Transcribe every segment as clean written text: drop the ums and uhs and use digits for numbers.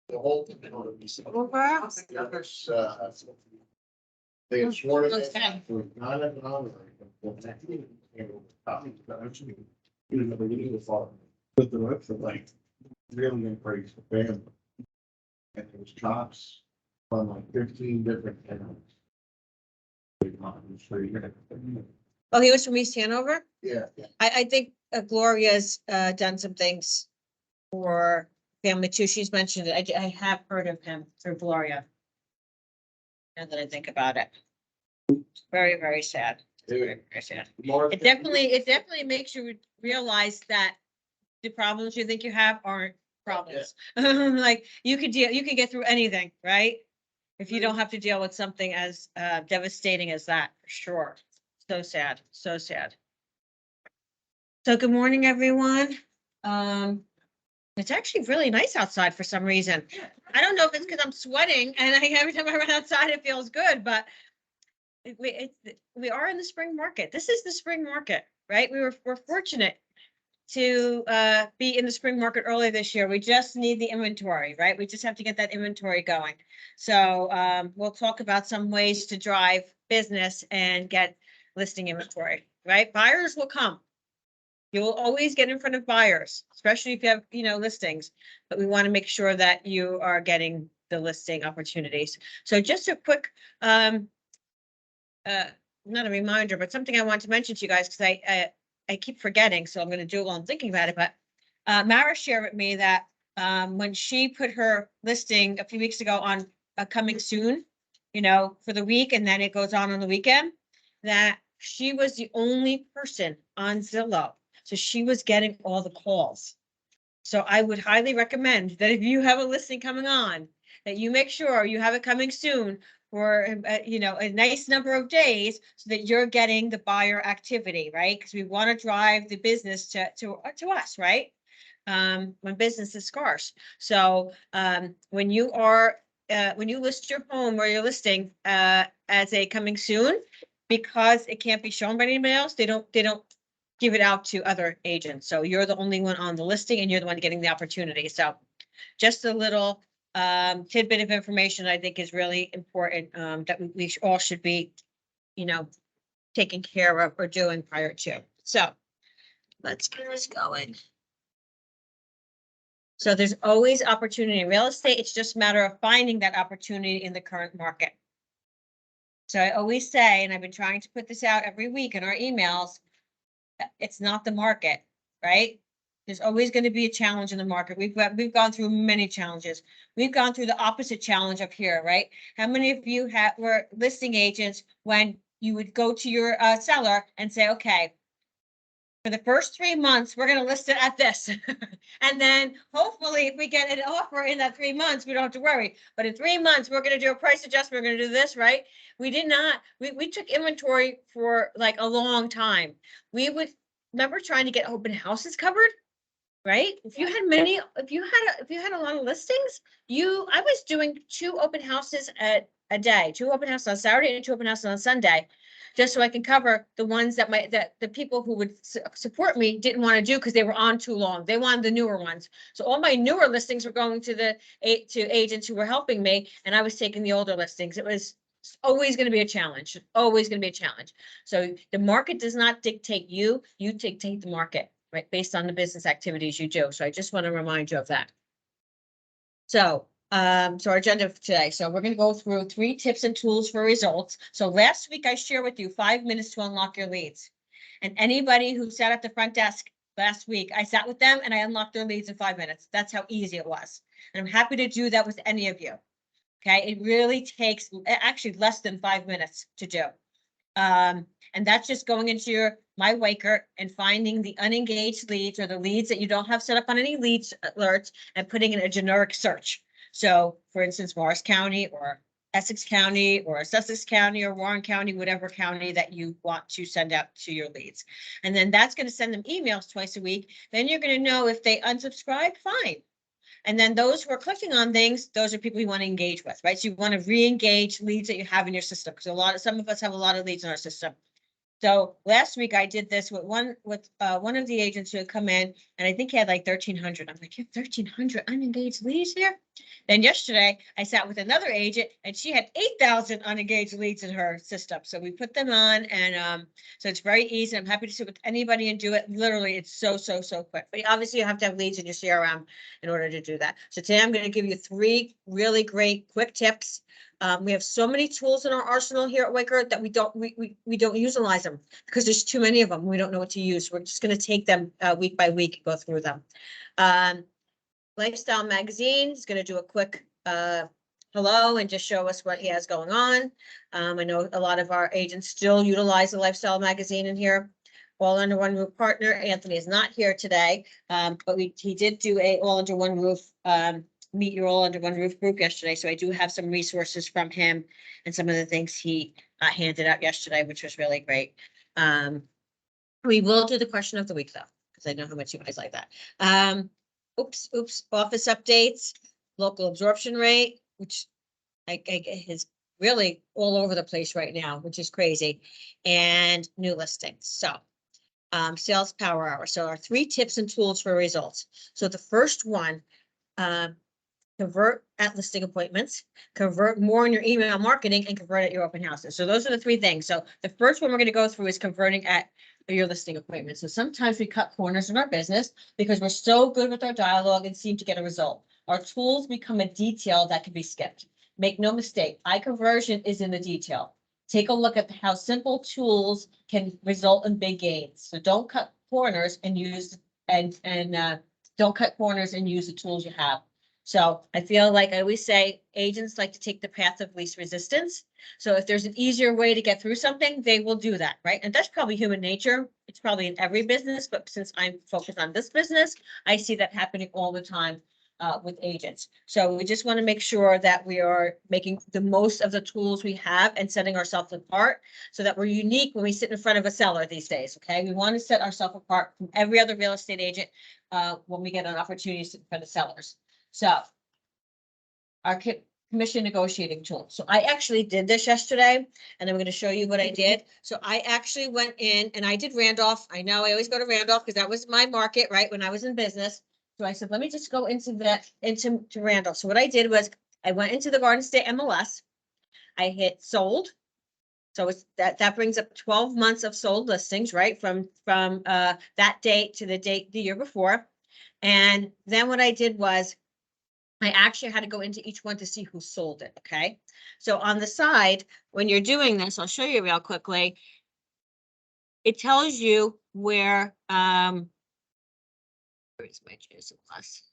The whole thing. They had sworn it. Okay. Not an honor. But the rest of like really embraced the family. And there was chops from like 15 different families. Oh, he was from East Hanover? Yeah. I think Gloria's done some things for family too. She's mentioned it. I have heard of him through Gloria. Now that I think about it. Very, very sad. Very, very sad. It definitely makes you realize that the problems you think you have aren't problems. Like you could get through anything, right? If you don't have to deal with something as devastating as that, for sure. So sad, so sad. So good morning, everyone. It's actually really nice outside for some reason. I don't know if it's because I'm sweating and every time I run outside, it feels good, but we are in the spring market. This is the spring market, right? We're fortunate to be in the spring market early this year. We just need the inventory, right? We just have to get that inventory going. So we'll talk about some ways to drive business and get listing inventory, right? Buyers will come. You will always get in front of buyers, especially if you have, listings, but we want to make sure that you are getting the listing opportunities. So just a quick, not a reminder, but something I want to mention to you guys, because I keep forgetting, so I'm going to do it while I'm thinking about it. But Mara shared with me that when she put her listing a few weeks ago on coming soon, for the week, and then it goes on the weekend, that she was the only person on Zillow. So she was getting all the calls. So I would highly recommend that if you have a listing coming on, that you make sure you have it coming soon for, a nice number of days so that you're getting the buyer activity, right? Because we want to drive the business to us, right? When business is scarce. So when you list your home or your listing as a coming soon, because it can't be shown by anybody else, they don't give it out to other agents. So you're the only one on the listing and you're the one getting the opportunity. So just a little tidbit of information I think is really important that we all should be, taking care of or doing prior to. So let's get this going. So there's always opportunity in real estate. It's just a matter of finding that opportunity in the current market. So I always say, and I've been trying to put this out every week in our emails, it's not the market, right? There's always going to be a challenge in the market. We've gone through many challenges. We've gone through the opposite challenge up here, right? How many of you were listing agents when you would go to your seller and say, okay, for the first 3 months, we're going to list it at this. And then hopefully if we get an offer in that 3 months, we don't have to worry. But in 3 months, we're going to do a price adjustment. We're going to do this, right? We did not, we took inventory for like a long time. We would remember trying to get open houses covered, right? If you had a lot of listings, I was doing 2 open houses a day, 2 open houses on Saturday and 2 open houses on Sunday, just so I can cover the ones that the people who would support me didn't want to do because they were on too long. They wanted the newer ones. So all my newer listings were going to agents who were helping me, and I was taking the older listings. It was always going to be a challenge, always going to be a challenge. So the market does not dictate you dictate the market, right? Based on the business activities you do. So I just want to remind you of that. So our agenda for today. So we're going to go through 3 tips and tools for results. So last week I shared with you 5 minutes to unlock your leads. And anybody who sat at the front desk last week, I sat with them and I unlocked their leads in 5 minutes. That's how easy it was. And I'm happy to do that with any of you. Okay, it really takes actually less than 5 minutes to do. And that's just going into your My Waker and finding the unengaged leads or the leads that you don't have set up on any leads alerts and putting in a generic search. So for instance, Morris County or Essex County or Sussex County or Warren County, whatever county that you want to send out to your leads. And then that's going to send them emails twice a week. Then you're going to know if they unsubscribe, fine. And then those who are clicking on things, those are people you want to engage with, right? So you want to re-engage leads that you have in your system because some of us have a lot of leads in our system. So last week I did this with one of the agents who had come in, and I think he had like 1,300. I'm like, you have 1,300 unengaged leads here? Then yesterday I sat with another agent and she had 8,000 unengaged leads in her system. So we put them on, and so it's very easy. I'm happy to sit with anybody and do it. Literally, it's so quick. But obviously you have to have leads in your CRM in order to do that. So today I'm going to give you 3 really great quick tips. We have so many tools in our arsenal here at Wicker that we don't utilize them because there's too many of them. We don't know what to use. We're just going to take them week by week and go through them. Lifestyle Magazine is going to do a quick hello and just show us what he has going on. I know a lot of our agents still utilize the Lifestyle Magazine in here. All Under One Roof partner. Anthony is not here today, but he did do a All Under One Roof Meet Your All Under One Roof group yesterday. So I do have some resources from him and some of the things he handed out yesterday, which was really great. We will do the question of the week though, because I know how much you guys like that. Oops, office updates, local absorption rate, which is really all over the place right now, which is crazy, and new listings. So sales power hour. So our 3 tips and tools for results. So the first one, convert at listing appointments, convert more in your email marketing, and convert at your open houses. So those are the 3 things. So the first one we're going to go through is converting at your listing appointments. So sometimes we cut corners in our business because we're so good with our dialogue and seem to get a result. Our tools become a detail that can be skipped. Make no mistake, high conversion is in the detail. Take a look at how simple tools can result in big gains. So don't cut corners and use don't cut corners and use the tools you have. So I feel like I always say agents like to take the path of least resistance. So if there's an easier way to get through something, they will do that, right? And that's probably human nature. It's probably in every business, but since I'm focused on this business, I see that happening all the time with agents. So we just want to make sure that we are making the most of the tools we have and setting ourselves apart so that we're unique when we sit in front of a seller these days, okay? We want to set ourselves apart from every other real estate agent when we get an opportunity to sit in front of sellers. So our commission negotiating tool. So I actually did this yesterday and I'm going to show you what I did. So I actually went in and I did Randolph. I know I always go to Randolph because that was my market, right? When I was in business. So I said, let me just go into Randolph. So what I did was I went into the Garden State MLS. I hit sold. So it's that brings up 12 months of sold listings, right? From that date to the date the year before. And then what I did was I actually had to go into each one to see who sold it, okay? So on the side, when you're doing this, I'll show you real quickly. It tells you where my Jason Plus?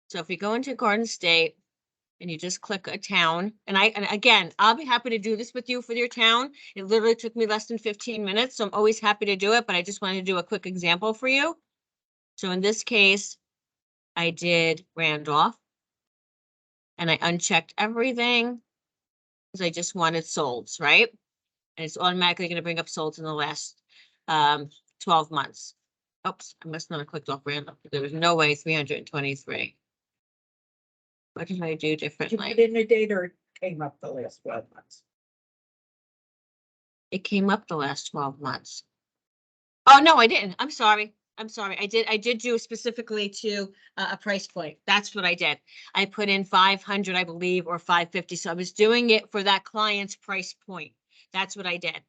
So if you go into Garden State and you just click a town, and again, I'll be happy to do this with you for your town. It literally took me less than 15 minutes, so I'm always happy to do it, but I just wanted to do a quick example for you. So in this case, I did Randolph and I unchecked everything because I just wanted solds, right? And it's automatically going to bring up solds in the last 12 months. Oops, I must not have clicked off Randolph. There was no way 323. What did I do Did you differently? put in the date or it came up the last 12 months? It came up the last 12 months. Oh, no, I didn't. I'm sorry. I did do specifically to a price point. That's what I did. I put in 500, I believe, or 550. So I was doing it for that client's price point. That's what I did,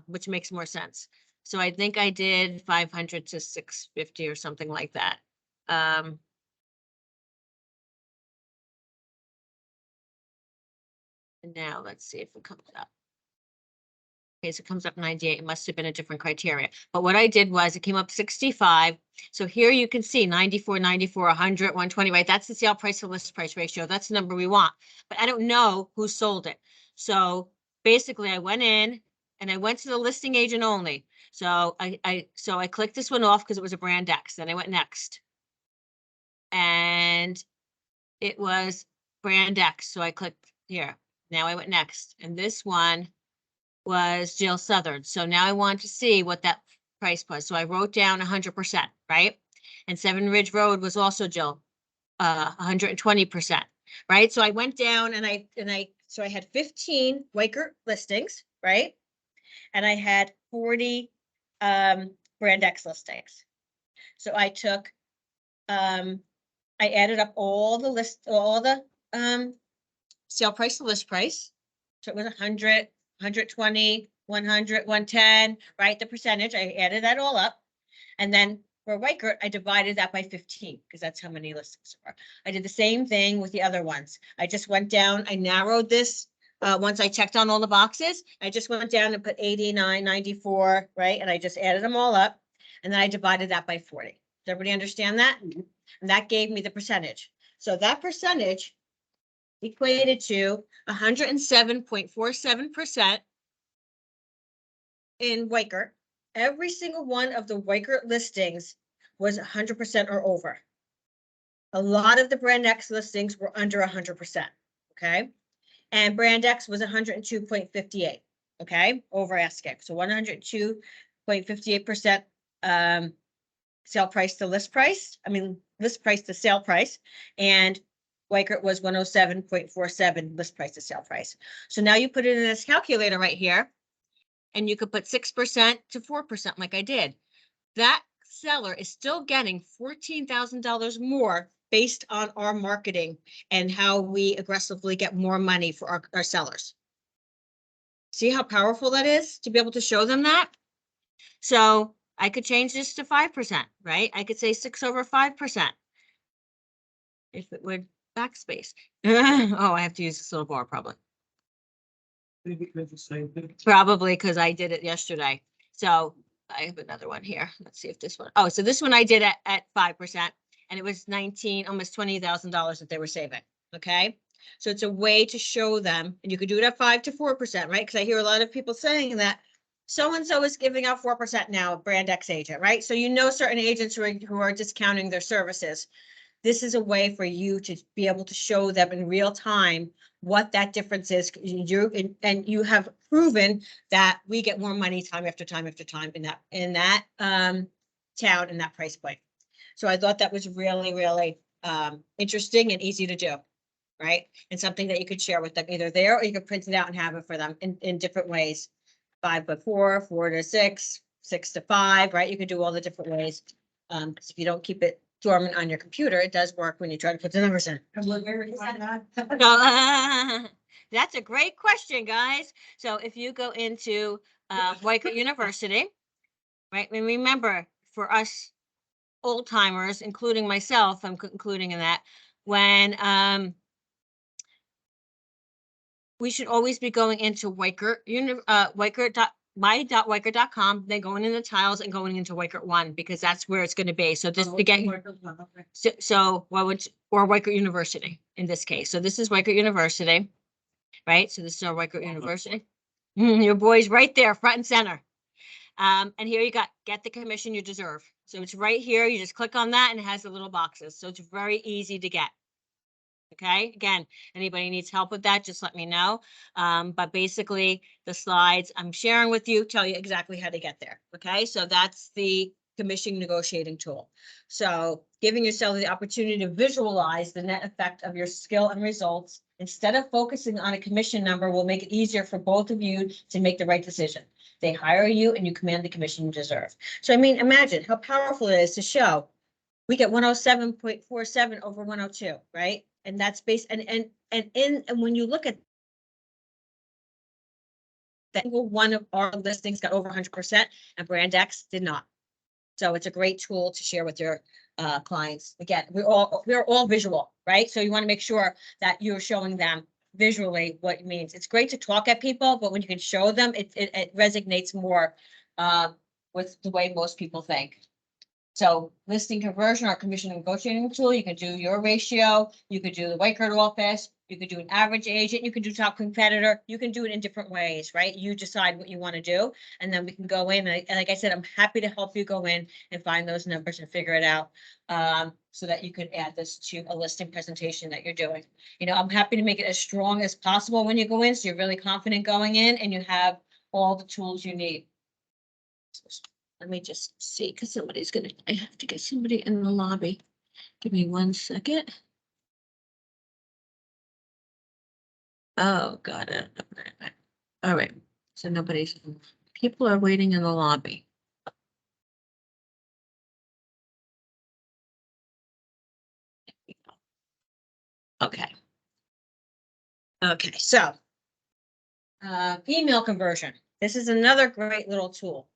which makes more sense. So I think I did 500 to 650 or something like that. And now let's see if it comes up. Okay, so it comes up 98. It must have been a different criteria. But what I did was it came up 65. So here you can see 94, 94, 100, 120, right? That's the sale price to list price ratio. That's the number we want. But I don't know who sold it. So basically I went in and I went to the listing agent only. So I clicked this one off because it was a brand X. Then I went next. And it was brand X. So I clicked here. Now I went next. And this one was Jill Southern. So now I want to see what that price was. So I wrote down 100%, right? And Seven Ridge Road was also Jill, 120%, right? So I went down and I So I had 15 Quaker listings, right? And I had 40 Brand X listings. So I took, I added up all the sale price to list price. So it was 100, 120, 100, 110, right? The percentage, I added that all up. And then for Weichert, I divided that by 15 because that's how many listings there were. I did the same thing with the other ones. I just went down, I narrowed this. Once I checked on all the boxes, I just went down and put 89, 94, right? And I just added them all up. And then I divided that by 40. Does everybody understand that? And that gave me the percentage. So that percentage equated to 107.47% in Weichert. Every single one of the Weichert listings was 100% or over. A lot of the Brand X listings were under 100%, okay? And Brand X was 102.58, okay, over asking. So 102.58% sale price to list price. I mean, list price to sale price. And Weichert was 107.47 list price to sale price. So now you put it in this calculator right here, and you could put 6% to 4% like I did. That seller is still getting $14,000 more based on our marketing and how we aggressively get more money for our sellers. See how powerful that is to be able to show them that? So I could change this to 5%, right? I could say 6 over 5%. If it would backspace. Oh, I have to use this little bar probably. Maybe it's the same thing. Probably because I did it yesterday. So I have another one here. Let's see if this one. Oh, so this one I did at 5%, and it was 19, almost $20,000 that they were saving. Okay. So it's a way to show them, and you could do it at 5 to 4%, right? Because I hear a lot of people saying that so-and-so is giving out 4% now, a Brand X agent, right? So you know certain agents who are discounting their services. This is a way for you to be able to show them in real time what that difference is. And you have proven that we get more money time after time after time in that town in that price point. So I thought that was really, really interesting and easy to do, right? And something that you could share with them either there, or you could print it out and have it for them in different ways. 5 to 4, 4 to 6, 6 to 5, right? You could do all the different ways. Because if you don't keep it dormant on your computer, it does work when you try to put the numbers in. And where is that? So, that's a great question, guys. So if you go into Weichert University, right? And remember, for us old timers, including myself, I'm including in that, when we should always be going into Weichert, my.weichert.com, then going in the tiles and going into Weichert 1, because that's where it's going to be. So just to get, so what would, or Weichert University in this case. So this is Weichert University, right? So this is our Weichert University. Your boy's right there, front and center. And here you got, get the commission you deserve. So it's right here. You just click on that and it has the little boxes. So it's very easy to get. Okay, again, anybody needs help with that, just let me know. But basically the slides I'm sharing with you tell you exactly how to get there. Okay, so that's the commission negotiating tool. So giving yourself the opportunity to visualize the net effect of your skill and results instead of focusing on a commission number will make it easier for both of you to make the right decision. They hire you and you command the commission you deserve. So I mean, imagine how powerful it is to show we get 107.47 over 102, right? And that's based, and when you look at that, single one of our listings got over 100% and Brand X did not. So it's a great tool to share with your clients. Again, we're all visual, right? So you want to make sure that you're showing them visually what it means. It's great to talk at people, but when you can show them, it resonates more with the way most people think. So listing conversion or commission negotiating tool, you can do your ratio, you could do the Weichert office, you could do an average agent, you can do top competitor, you can do it in different ways, right? You decide what you want to do, and then we can go in, and like I said, I'm happy to help you go in and find those numbers and figure it out, so that you could add this to a listing presentation that you're doing. You know, I'm happy to make it as strong as possible when you go in, so you're really confident going in and you have all the tools you need. Let me just see, because somebody's gonna, I have to get somebody in the lobby. Give me 1 second. Oh, got it. All right, so people are waiting in the lobby. Okay. Okay, so. Email conversion. This is another great little tool.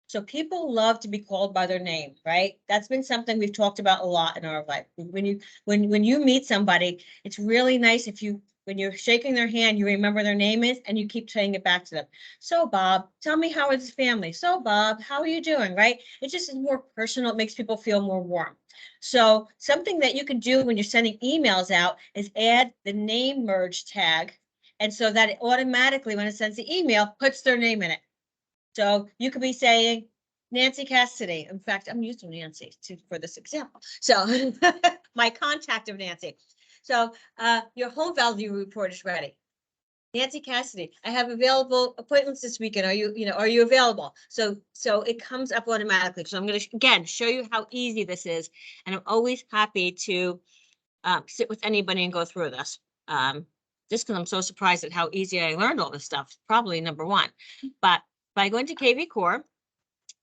So people love to be called by their name, right? That's been something we've talked about a lot in our life. When you meet somebody, it's really nice if when you're shaking their hand, you remember their name is and you keep saying it back to them. So Bob, tell me how is the family? So Bob, how are you doing? Right? It just is more personal. It makes people feel more warm. So something that you can do when you're sending emails out is add the name merge tag. And so that it automatically, when it sends the email, puts their name in it. So you could be saying Nancy Cassidy. In fact, I'm using Nancy for this example. So my contact of Nancy. So your home value report is ready. Nancy Cassidy, I have available appointments this weekend. Are you available? So it comes up automatically. So I'm going to, again, show you how easy this is. And I'm always happy to sit with anybody and go through this. Just because I'm so surprised at how easy I learned all this stuff, probably number one. But by going to KV Core,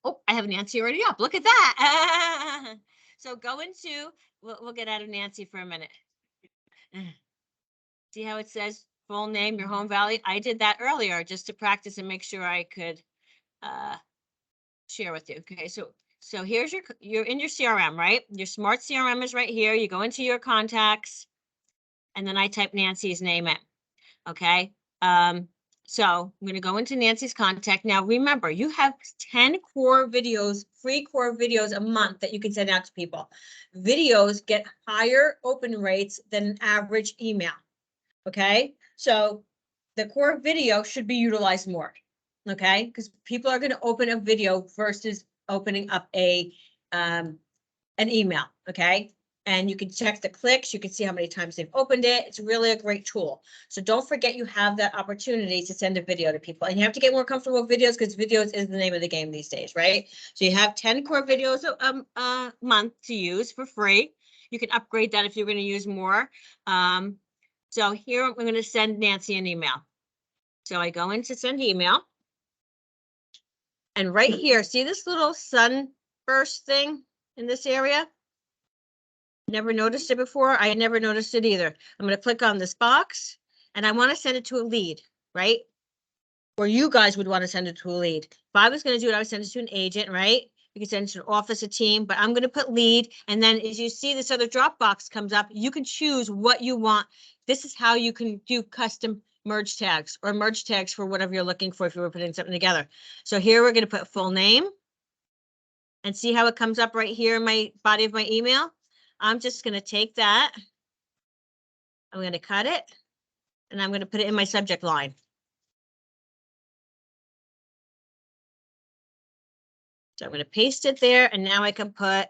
oh, I have Nancy already up. Look at that. So go into, we'll get out of Nancy for a minute. See how it says full name, your home value? I did that earlier just to practice and make sure I could share with you. Okay, so here's you're in your CRM, right? Your smart CRM is right here. You go into your contacts, and then I type Nancy's name in. Okay. So I'm going to go into Nancy's contact. Now, remember, you have 10 core videos, free core videos a month that you can send out to people. Videos get higher open rates than an average email. Okay. So the core video should be utilized more. Okay. Because people are going to open a video versus opening up an email. Okay. And you can check the clicks. You can see how many times they've opened it. It's really a great tool. So don't forget you have that opportunity to send a video to people. And you have to get more comfortable with videos because videos is the name of the game these days, right? So you have 10 core videos a month to use for free. You can upgrade that if you're going to use more. So here I'm going to send Nancy an email. So I go into send email. And right here, see this little sunburst thing in this area? Never noticed it before. I had never noticed it either. I'm going to click on this box and I want to send it to a lead, right? Or you guys would want to send it to a lead. If I was going to do it, I would send it to an agent, right? You can send it to an office, a team, but I'm going to put lead. And then as you see this other drop box comes up, you can choose what you want. This is how you can do custom merge tags or merge tags for whatever you're looking for if you were putting something together. So here we're going to put full name and see how it comes up right here in my body of my email. I'm just going to take that. I'm going to cut it and I'm going to put it in my subject line. So I'm going to paste it there and now I can put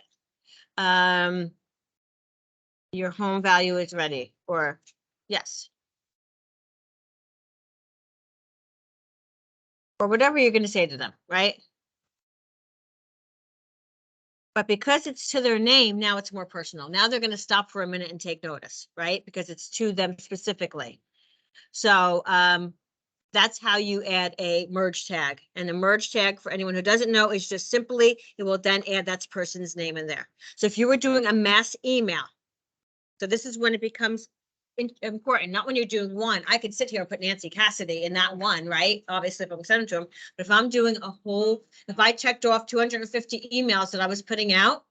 your home value is ready or yes. Or whatever you're going to say to them, right? But because it's to their name, now it's more personal. Now they're going to stop for a minute and take notice, right? Because it's to them specifically. So that's how you add a merge tag. And the merge tag, for anyone who doesn't know, is just simply, it will then add that person's name in there. So if you were doing a mass email, so this is when it becomes important, not when you're doing one. I could sit here and put Nancy Cassidy in that one, right? Obviously, if I'm sending to them, but if I'm doing a whole, if I checked off 250 emails that I was putting out,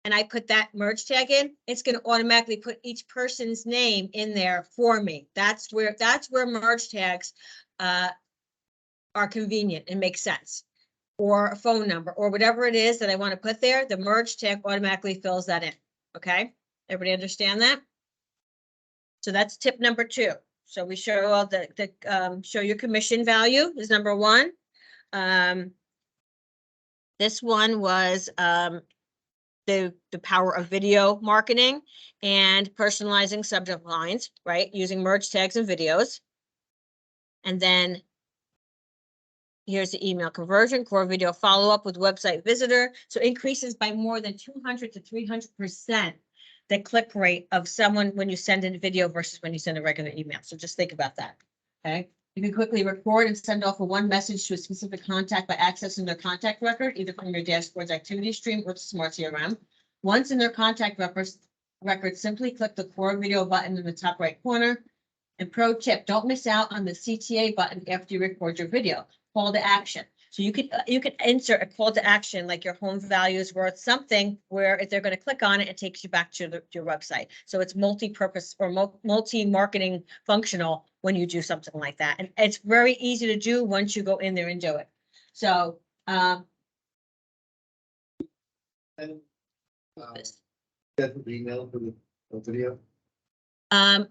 and I put that merge tag in, it's going to automatically put each person's name in there for me. That's where merge tags are convenient and make sense. Or a phone number or whatever it is that I want to put there, the merge tag automatically fills that in. Okay, everybody understand that? So that's tip number 2. So we show all show your commission value is number 1. This one was the power of video marketing and personalizing subject lines, right? Using merge tags and videos. And then here's the email conversion, core video follow-up with website visitor. So increases by more than 200 to 300% the click rate of someone when you send in a video versus when you send a regular email. So just think about that. Okay. You can quickly record and send off a one message to a specific contact by accessing their contact record, either from your dashboard's activity stream or Smart CRM. Once in their contact record, simply click the core video button in the top right corner. And pro tip, don't miss out on the CTA button after you record your video. Call to action. So you could insert a call to action, like your home value is worth something, where if they're going to click on it, it takes you back to your website. So it's multi-purpose or multi-marketing functional when you do something like that. And it's very easy to do once you go in there and do it. So, And, Get the email for the video. I'm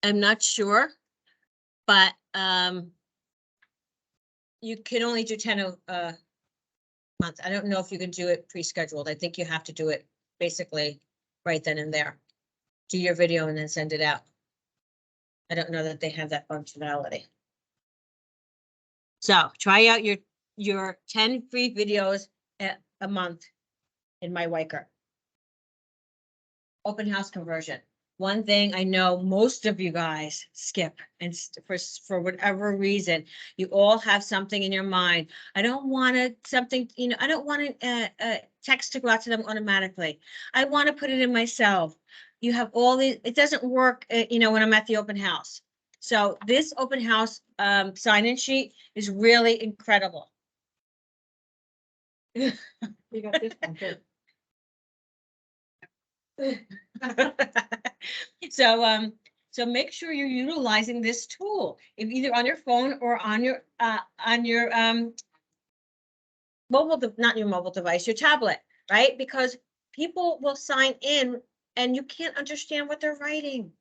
not sure, but, you can only do 10 months. I don't know if you can do it pre-scheduled. I think you have to do it basically right then and there. Do your video and then send it out. I don't know that they have that functionality. So try out your 10 free videos a month in my Wyker. Open house conversion. One thing I know most of you guys skip, and for whatever reason, you all have something in your mind. I don't want I don't want a text to go out to them automatically. I want to put it in myself. You have all these, it doesn't work, when I'm at the open house. So this open house sign-in sheet is really incredible. You got this one too. So make sure you're utilizing this tool, if either on your phone or on your not your mobile device, your tablet, right? Because people will sign in and you can't understand what they're writing.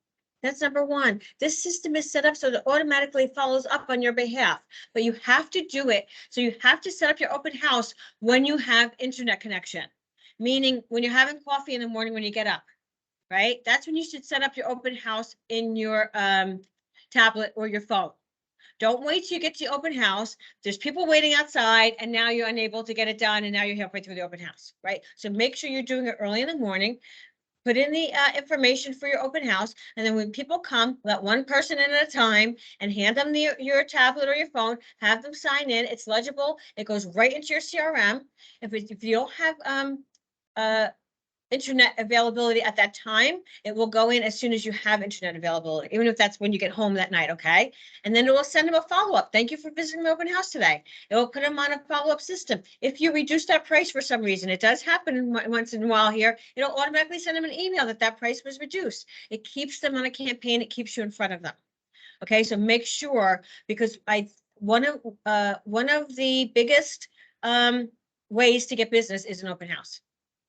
That's number one. This system is set up so that it automatically follows up on your behalf, but you have to do it. So you have to set up your open house when you have internet connection. Meaning when you're having coffee in the morning when you get up, right? That's when you should set up your open house in your tablet or your phone. Don't wait till you get to the open house. There's people waiting outside and now you're unable to get it done and now you're halfway through the open house, right? So make sure you're doing it early in the morning. Put in the information for your open house, and then when people come, let one person in at a time and hand them your tablet or your phone, have them sign in. It's legible. It goes right into your CRM. If you don't have internet availability at that time, it will go in as soon as you have internet availability, even if that's when you get home that night, okay? And then it will send them a follow-up. Thank you for visiting my open house today. It will put them on a follow-up system. If you reduce that price for some reason, it does happen once in a while here, it'll automatically send them an email that price was reduced. It keeps them on a campaign. It keeps you in front of them. Okay, so make sure, because one of the biggest ways to get business is an open house.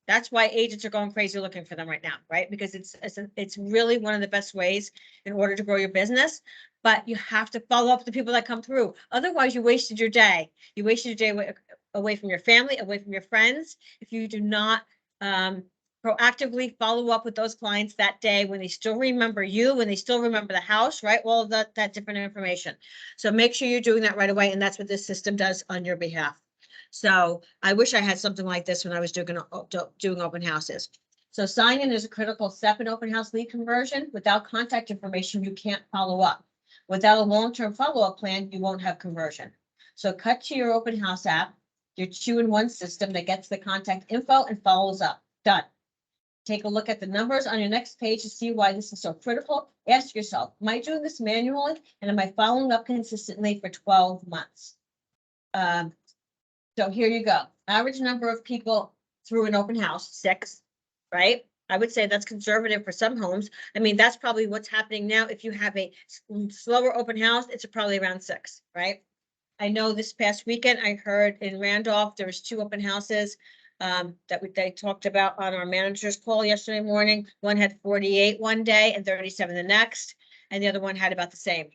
That's why agents are going crazy looking for them right now, right? Because it's really one of the best ways in order to grow your business, but you have to follow up with the people that come through. Otherwise, you wasted your day. You wasted your day away from your family, away from your friends. If you do not proactively follow up with those clients that day when they still remember you, when they still remember the house, right? All of that different information. So make sure you're doing that right away. And that's what this system does on your behalf. So I wish I had something like this when I was doing open houses. So sign-in is a critical step in open house lead conversion. Without contact information, you can't follow up. Without a long-term follow-up plan, you won't have conversion. So cut to your open house app, your 2-in-1 system that gets the contact info and follows up. Done. Take a look at the numbers on your next page to see why this is so critical. Ask yourself, am I doing this manually and am I following up consistently for 12 months? So here you go. Average number of people through an open house, 6, right? I would say that's conservative for some homes. I mean, that's probably what's happening now. If you have a slower open house, it's probably around 6, right? I know this past weekend, I heard in Randolph, there was 2 open houses that they talked about on our manager's call yesterday morning. One had 48 one day and 37 the next, and the other one had about the same.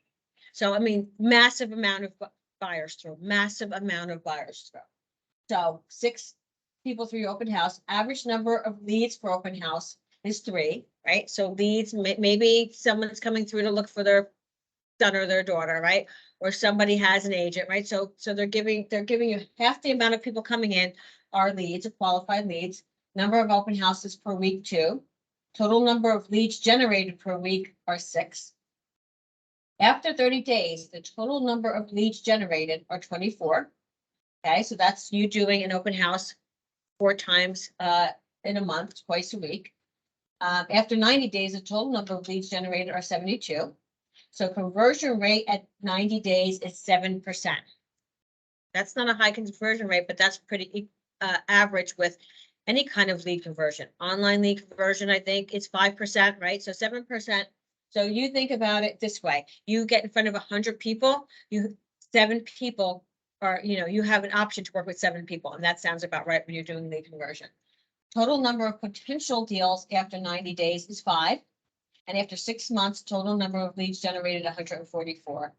So, I mean, massive amount of buyers through, massive amount of buyers through. So 6 people through your open house. Average number of leads for open house is 3, right? So leads, maybe someone's coming through to look for their son or their daughter, right? Or somebody has an agent, right? So they're giving you half the amount of people coming in are leads, qualified leads. Number of open houses per week, 2. Total number of leads generated per week are 6. After 30 days, the total number of leads generated are 24. Okay, so that's you doing an open house 4 times in a month, twice a week. After 90 days, the total number of leads generated are 72. So conversion rate at 90 days is 7%. That's not a high conversion rate, but that's pretty average with any kind of lead conversion. Online lead conversion, I think, is 5%, right? So 7%. So you think about it this way: you get in front of 100 people, 7 people are, you have an option to work with 7 people, and that sounds about right when you're doing lead conversion. Total number of potential deals after 90 days is 5. And after 6 months, total number of leads generated 144.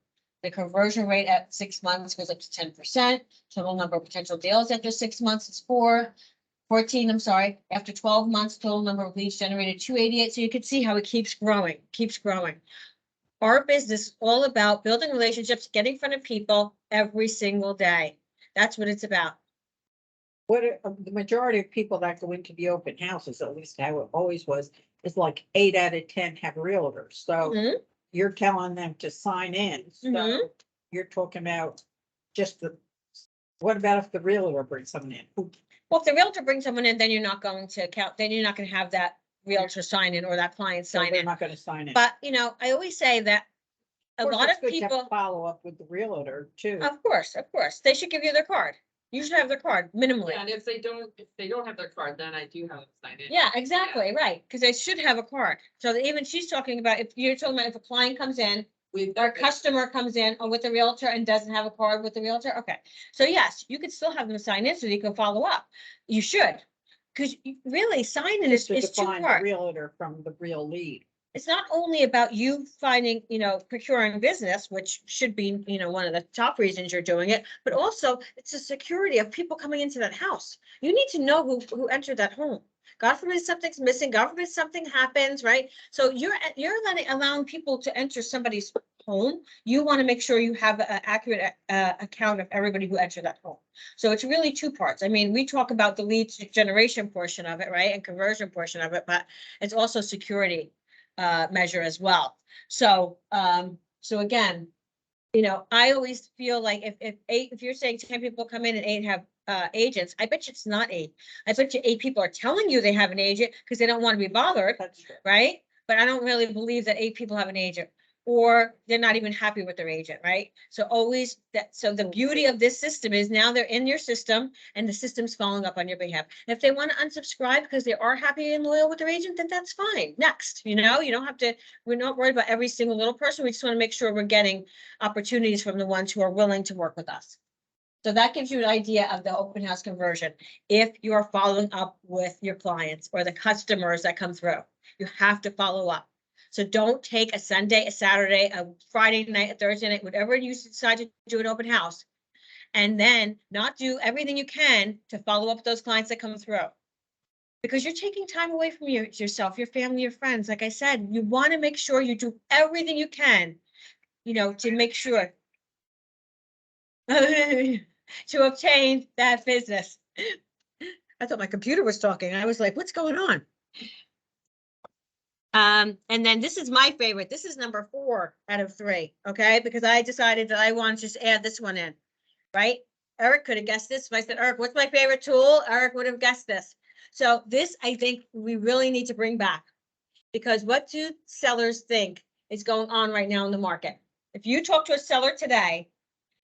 The conversion rate at 6 months goes up to 10%. Total number of potential deals after 6 months is 14, I'm sorry. After 12 months, total number of leads generated 288. So you can see how it keeps growing, Our business is all about building relationships, getting in front of people every single day. That's what it's about. The majority of people that go into the open houses, at least how it always was, is like 8 out of 10 have realtors. So Mhm. you're telling them to sign in. So Mhm. you're talking about just what about if the realtor brings someone in? Well, if the realtor brings someone in, then you're not going to count, then you're not going to have that realtor sign in or that client So sign they're in. not going to sign in. But, I always say that a course, lot it's of good to have people, follow up with the realtor too. of course, they should give you their card. You should have their card minimally. Yeah, and if they don't have their card, then I do have them sign in. Yeah, exactly, right, because they should have a card. So even she's talking about, if you're talking about if a client comes in, or a customer comes in or with a realtor and doesn't have a card with the realtor, okay. So yes, you could still have them sign in so you can follow up. You should, because really signing Just to is 2 define the parts. realtor from the real lead. It's not only about you finding, procuring business, which should be, one of the top reasons you're doing it, but also it's the security of people coming into that house. You need to know who entered that home. God forbid something's missing, God forbid something happens, right? So you're allowing people to enter somebody's home. You want to make sure you have an accurate account of everybody who entered that home. So it's really 2 parts. I mean, we talk about the lead generation portion of it, right? And conversion portion of it, but it's also security measure as well. So, again, I always feel like if you're saying 10 people come in and 8 have agents, I bet you it's not 8. I bet you 8 people are telling you they have an agent because they don't want to be bothered, That's true. right? But I don't really believe that 8 people have an agent, or they're not even happy with their agent, right? So the beauty of this system is now they're in your system and the system's following up on your behalf. If they want to unsubscribe because they are happy and loyal with their agent, then that's fine. Next, you don't have to, we're not worried about every single little person. We just want to make sure we're getting opportunities from the ones who are willing to work with us. So that gives you an idea of the open house conversion. If you are following up with your clients or the customers that come through, you have to follow up. So don't take a Sunday, a Saturday, a Friday night, a Thursday night, whatever you decide to do an open house, and then not do everything you can to follow up with those clients that come through. Because you're taking time away from yourself, your family, your friends. Like I said, you want to make sure you do everything you can, to make sure to obtain that business. I thought my computer was talking. I was like, what's going on? And then this is my favorite. This is number 4 out of 3. Okay. Because I decided that I want to just add this one in, right? Eric could have guessed this. If I said, Eric, what's my favorite tool? Eric would have guessed this. So this, I think we really need to bring back, because what do sellers think is going on right now in the market? If you talk to a seller today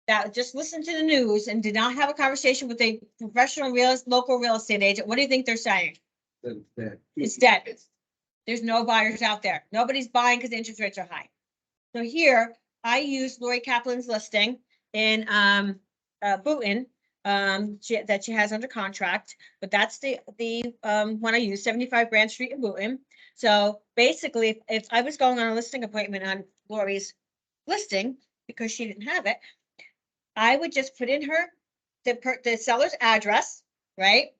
that just listened to the news and did not have a conversation with a professional local real estate agent, what do you think they're saying? It's dead. There's no buyers out there. Nobody's buying because interest rates are high. So here, I use Lori Kaplan's listing in Boonton that she has under contract, but that's the one I use, 75 Grand Street in Boonton. So basically, if I was going on a listing appointment on Lori's listing because she didn't have it, I would just put in the seller's address, right?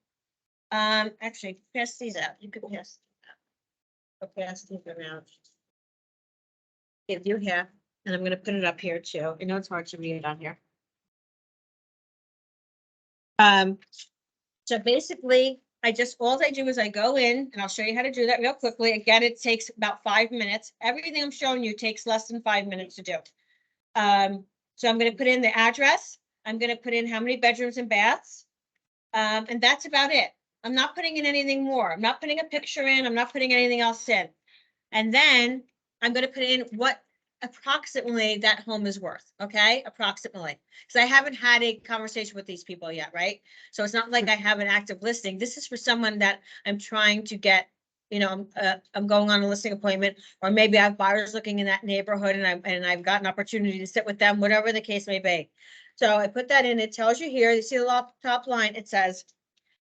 Actually, pass these out. You could pass. Pass these around. If you have, and I'm going to put it up here too. I know it's hard to read it on here. So basically, all I do is I go in and I'll show you how to do that real quickly. Again, it takes about 5 minutes. Everything I'm showing you takes less than 5 minutes to do. So I'm gonna put in the address. I'm gonna put in how many bedrooms and baths. And that's about it. I'm not putting in anything more. I'm not putting a picture in. I'm not putting anything else in. And then I'm gonna put in what approximately that home is worth, okay? Approximately. Because I haven't had a conversation with these people yet, right? So it's not like I have an active listing. This is for someone that I'm trying to get, you know, I'm going on a listing appointment, or maybe I have buyers looking in that neighborhood and I've got an opportunity to sit with them, whatever the case may be. So I put that in, it tells you here, you see the top line, it says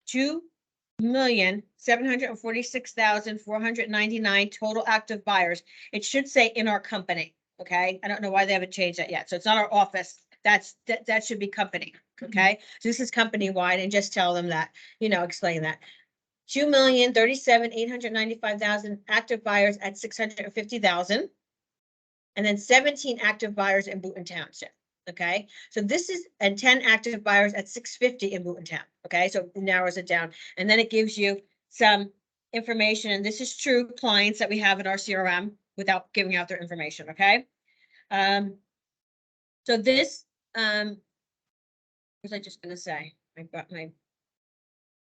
2,746,499 total active buyers. It should say in our company, okay? I don't know why they haven't changed that yet. So it's not our office. That should be company, okay? So this is company-wide, and just tell them that, you know, explain that. 2,037,895,000 active buyers at 650,000. And then 17 active buyers in Boonton Township. Okay, so this is, and 10 active buyers at 650 in Boonton Town. Okay, so it narrows it down, and then it gives you some information, and this is true clients that we have in our CRM without giving out their information. Okay, so this, what was I just gonna say? I got my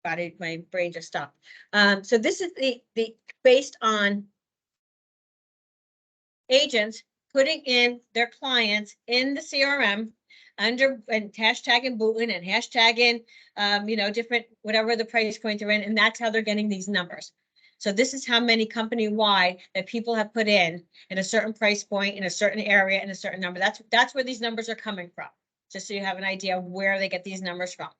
body, my brain just stopped. So this is the based on agents putting in their clients in the CRM under and hashtagging Boonton and hashtagging, you know, different, whatever the price point they're in, and that's how they're getting these numbers. So this is how many company-wide that people have put in a certain price point, in a certain area, in a certain number. That's where these numbers are coming from. Just so you have an idea of where they get these numbers from.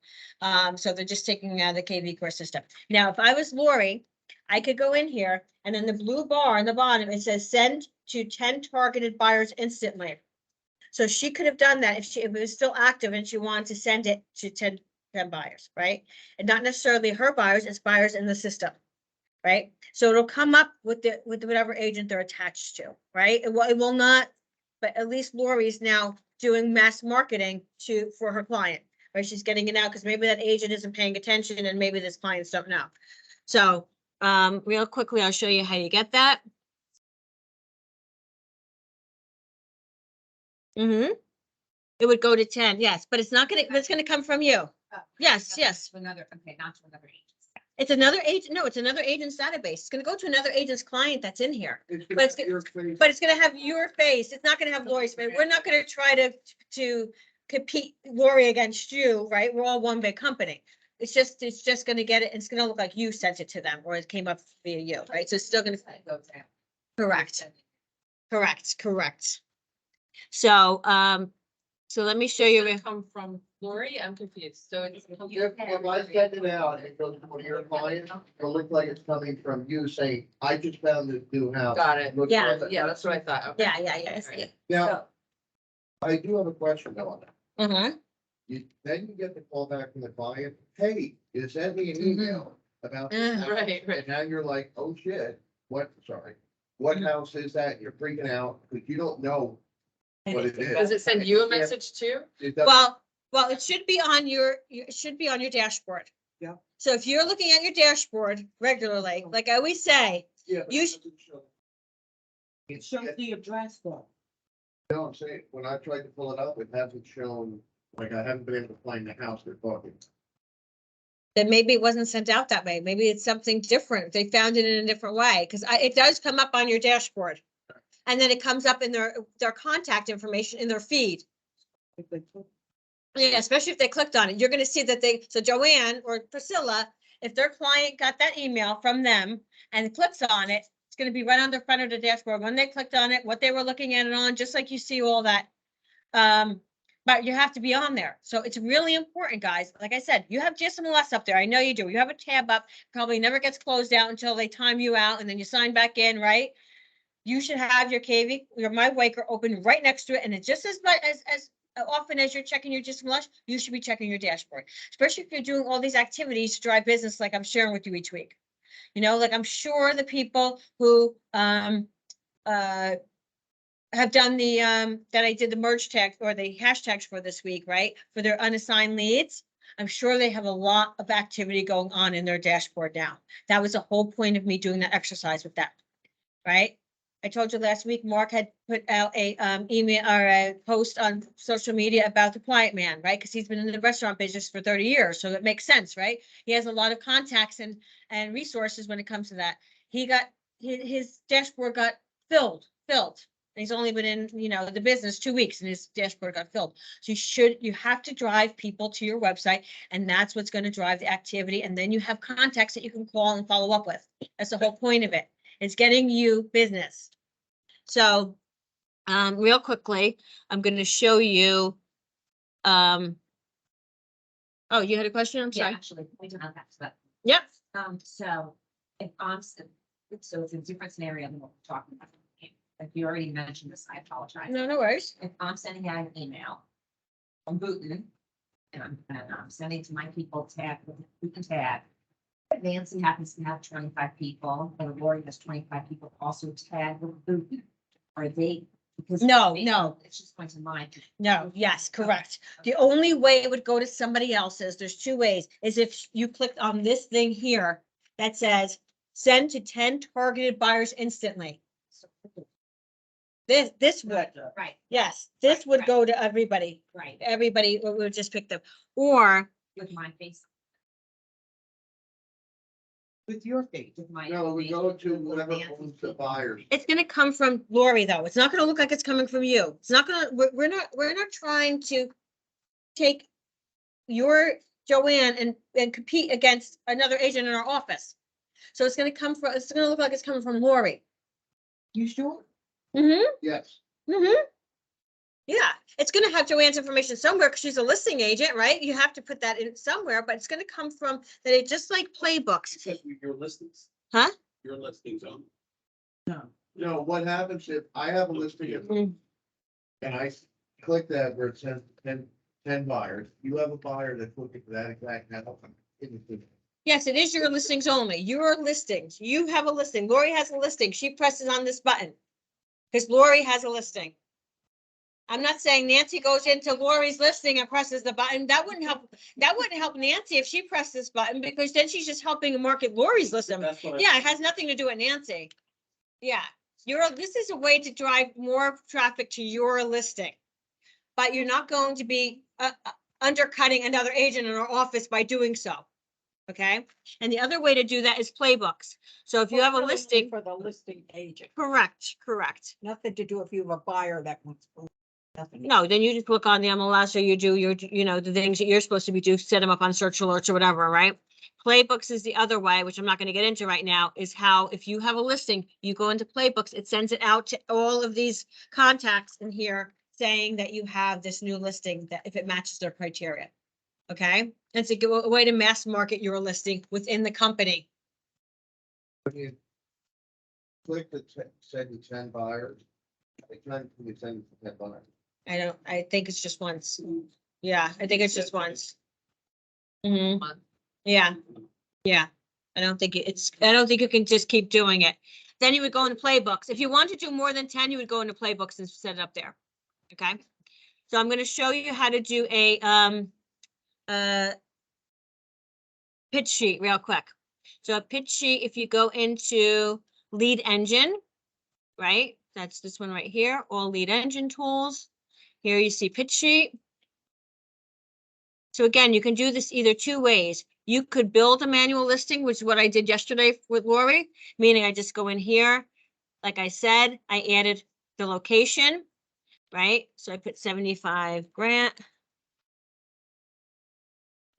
So they're just taking the KV core system. Now, if I was Lori, I could go in here, and in the blue bar on the bottom, it says send to 10 targeted buyers instantly. So she could have done that if it was still active and she wanted to send it to 10 buyers, right? And not necessarily her buyers, it's buyers in the system, right? So it'll come up with whatever agent they're attached to, right? It will not, but at least Lori's now doing mass marketing for her client, right? She's getting it out because maybe that agent isn't paying attention and maybe this clients don't know. So real quickly, I'll show you how you get that. It would go to 10, yes, but it's not gonna, it's gonna come from you. Yes, yes. To another, okay, not to another agent. It's another agent, no, it's another agent's database. It's gonna go to another agent's client that's in here. But it's gonna have your face. It's not gonna have Lori's face. We're not gonna try to compete Lori against you, right? We're all one big company. It's just gonna get it, it's gonna look like you sent it to them, or it came up via you, right? So it's still gonna, correct, correct. So, so let me show you. Does it come from Lori? I'm confused. So it's. If when I send it out, it goes to your client, it'll look like it's coming from you saying, I just found this new house. Got it. Look Yeah. for it. Yeah, that's what I thought. Okay. Yeah. Right. Now, I do have a question though on that. Uh-huh. Then you get the call back from the client, hey, you sent me an email about. this house." Right. And now you're like, oh shit, what house is that? You're freaking out because you don't know what it is. Does it send you a message too? It doesn't- Well, it should be on it should be on your dashboard. Yeah. So if you're looking at your dashboard regularly, like I always say, Yeah, but you it sh- doesn't show. It shows the address though. You know what I'm saying? When I tried to pull it up, it hasn't shown, like I haven't been able to find the house they're talking. then maybe it wasn't sent out that way. Maybe it's something different. They found it in a different way, because it does come up on your dashboard. And then it comes up in their contact information in their feed. If they took- Yeah, especially if they clicked on it, you're gonna see that so Joanne or Priscilla, if their client got that email from them and clicks on it, it's gonna be right on the front of the dashboard, when they clicked on it, what they were looking at it on, just like you see all that. But you have to be on there. So it's really important, guys. Like I said, you have GSMLS up there. I know you do. You have a tab up, probably never gets closed out until they time you out and then you sign back in, right? You should have your KV, your MyWaker open right next to it, and it's just as much as often as you're checking your GSMLS, you should be checking your dashboard, especially if you're doing all these activities to drive business like I'm sharing with you each week. You know, like I'm sure the people who have done the that I did the merge tag or the hashtags for this week, right? For their unassigned leads. I'm sure they have a lot of activity going on in their dashboard now. That was the whole point of me doing that exercise with them, right? I told you last week, Mark had put out a email or a post on social media about the Quiet Man, right? Because he's been in the restaurant business for 30 years, so that makes sense, right? He has a lot of contacts and resources when it comes to that. He got his dashboard got filled. And he's only been in, the business 2 weeks and his dashboard got filled. So you have to drive people to your website, and that's what's going to drive the activity. And then you have contacts that you can call and follow up with. That's the whole point of it. It's getting you business. So, real quickly, I'm going to show you, oh, you had a question? I'm Yeah, sorry. actually, we did not have that. Yep. So if so it's a different scenario than what we're talking about. If you already mentioned this, I apologize. No worries. If I'm sending out an email from Booton, and I'm sending to my people tab, with the Booton tab. Nancy happens to have 25 people, or Lori has 25 people also tagged with Booton. Are they? Because No, they- no. It's just going to mine. No, yes, correct. The only way it would go to somebody else's, there's two ways, is if you clicked on this thing here that says send to 10 targeted buyers instantly. This would, Right, yes, this would Right. go to everybody. right, Everybody would just pick them. Or, with my face, With your face. with my. No, we go to with whoever Nancy's owns the people. buyers. it's gonna come from Lori, though. It's not gonna look like it's coming from you. It's not gonna, we're not trying to take your Joanne and compete against another agent in our office. So it's gonna look like it's coming from Lori. You sure? Mm-hmm. Yes, Yeah, it's gonna have Joanne's information somewhere because she's a listing agent, right? You have to put that in somewhere, but it's gonna come from that. It just like playbooks. Except your listings. Huh? Your listings on. no, what happens if I have a listing of- Mm. and I click that where it says 10 buyers, you have a buyer that's looking for that exact house. Yes, it is your listings only. Your listings. You have a listing. Lori has a listing. She presses on this button. Because Lori has a listing. I'm not saying Nancy goes into Lori's listing and presses the button. That wouldn't help Nancy if she pressed this button, because then she's just helping to market Lori's listing. That's what I- Yeah, it has nothing to do with Nancy. Yeah, this is a way to drive more traffic to your listing. But you're not going to be undercutting another agent in our office by doing so. Okay, and the other way to do that is playbooks. So if you have a Really only listing, For the listing agent, correct. nothing to do if you have a buyer that wants. Nothing. No, then you just look on the MLS or you do your, the things that you're supposed to be do, set them up on search alerts or whatever, right? Playbooks is the other way, which I'm not going to get into right now, is how if you have a listing, you go into Playbooks, it sends it out to all of these contacts in here saying that you have this new listing, that if it matches their criteria. Okay, and it's a way to mass market your listing within the company. When you click the send to 10 buyers, it's not you send it to 10 buyers. I think it's just once. Yeah, I think it's just once. Mm-hmm. Month. Yeah, yeah. I don't think you can just keep doing it. Then you would go into playbooks. If you want to do more than 10, you would go into playbooks and set it up there. Okay. So I'm going to show you how to do a pitch sheet real quick. So a pitch sheet, if you go into lead engine, right? That's this one right here, all lead engine tools. Here you see pitch sheet. So again, you can do this either two ways. You could build a manual listing, which is what I did yesterday with Lori, meaning I just go in here. Like I said, I added the location, right? So I put 75 Grant.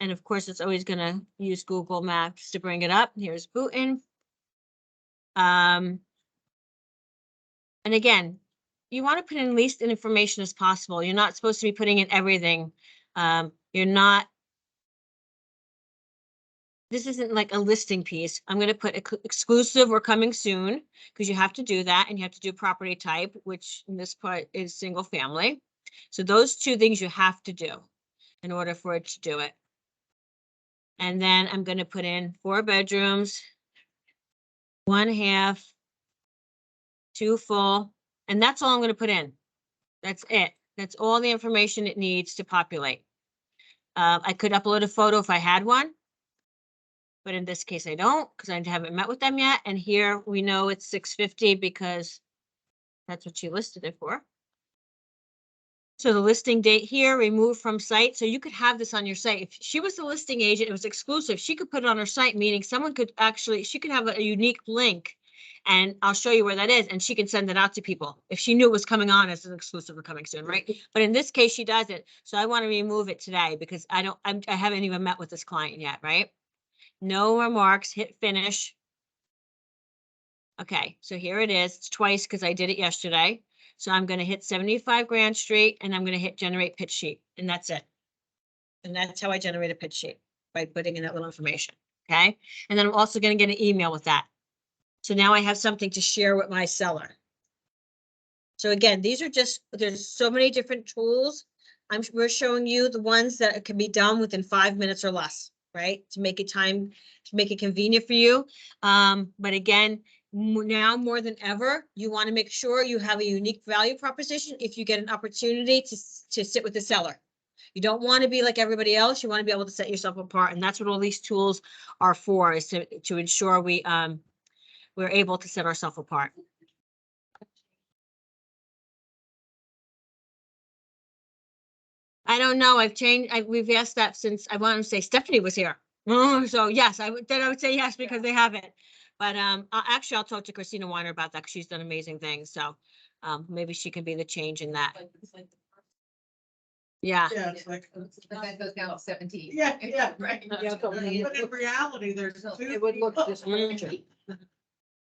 And of course, it's always going to use Google Maps to bring it up. Here's Booton. And again, you want to put in least information as possible. You're not supposed to be putting in everything. You're not. This isn't like a listing piece. I'm going to put exclusive or coming soon, because you have to do that, and you have to do property type, which in this part is single family. So those two things you have to do in order for it to do it. And then I'm going to put in 4 bedrooms, 1/2, 2 full, and that's all I'm going to put in. That's it. That's all the information it needs to populate. I could upload a photo if I had one. But in this case, I don't, because I haven't met with them yet. And here we know it's 650 because that's what she listed it for. So the listing date here, removed from site. So you could have this on your site. If she was the listing agent, it was exclusive. She could put it on her site, meaning someone could actually, she could have a unique link. And I'll show you where that is, and she can send it out to people if she knew it was coming on as an exclusive or coming soon, right? But in this case, she doesn't. So I want to remove it today because I haven't even met with this client yet, right? No remarks, hit finish. Okay, so here it is. It's twice because I did it yesterday. So I'm going to hit 75 Grand Street and I'm going to hit generate pitch sheet, and that's it. And that's how I generate a pitch sheet, by putting in that little information. Okay. And then I'm also going to get an email with that. So now I have something to share with my seller. So again, these are just, there's so many different tools. We're showing you the ones that can be done within 5 minutes or less, right? To make it convenient for you. But again, now more than ever, you want to make sure you have a unique value proposition if you get an opportunity to sit with the seller. You don't want to be like everybody else. You want to be able to set yourself apart. And that's what all these tools are for, is to ensure we're able to set ourselves apart. I don't know. I've changed. We've asked that since, I want to say Stephanie was here. So yes, I would say yes because they haven't. But actually, I'll talk to Christina Weiner about that because she's done amazing things. So maybe she can be the change in that. Yeah. Yeah, it's like, That goes down to 17. yeah, Right. Yeah, but but in reality, there's two. It would look this larger.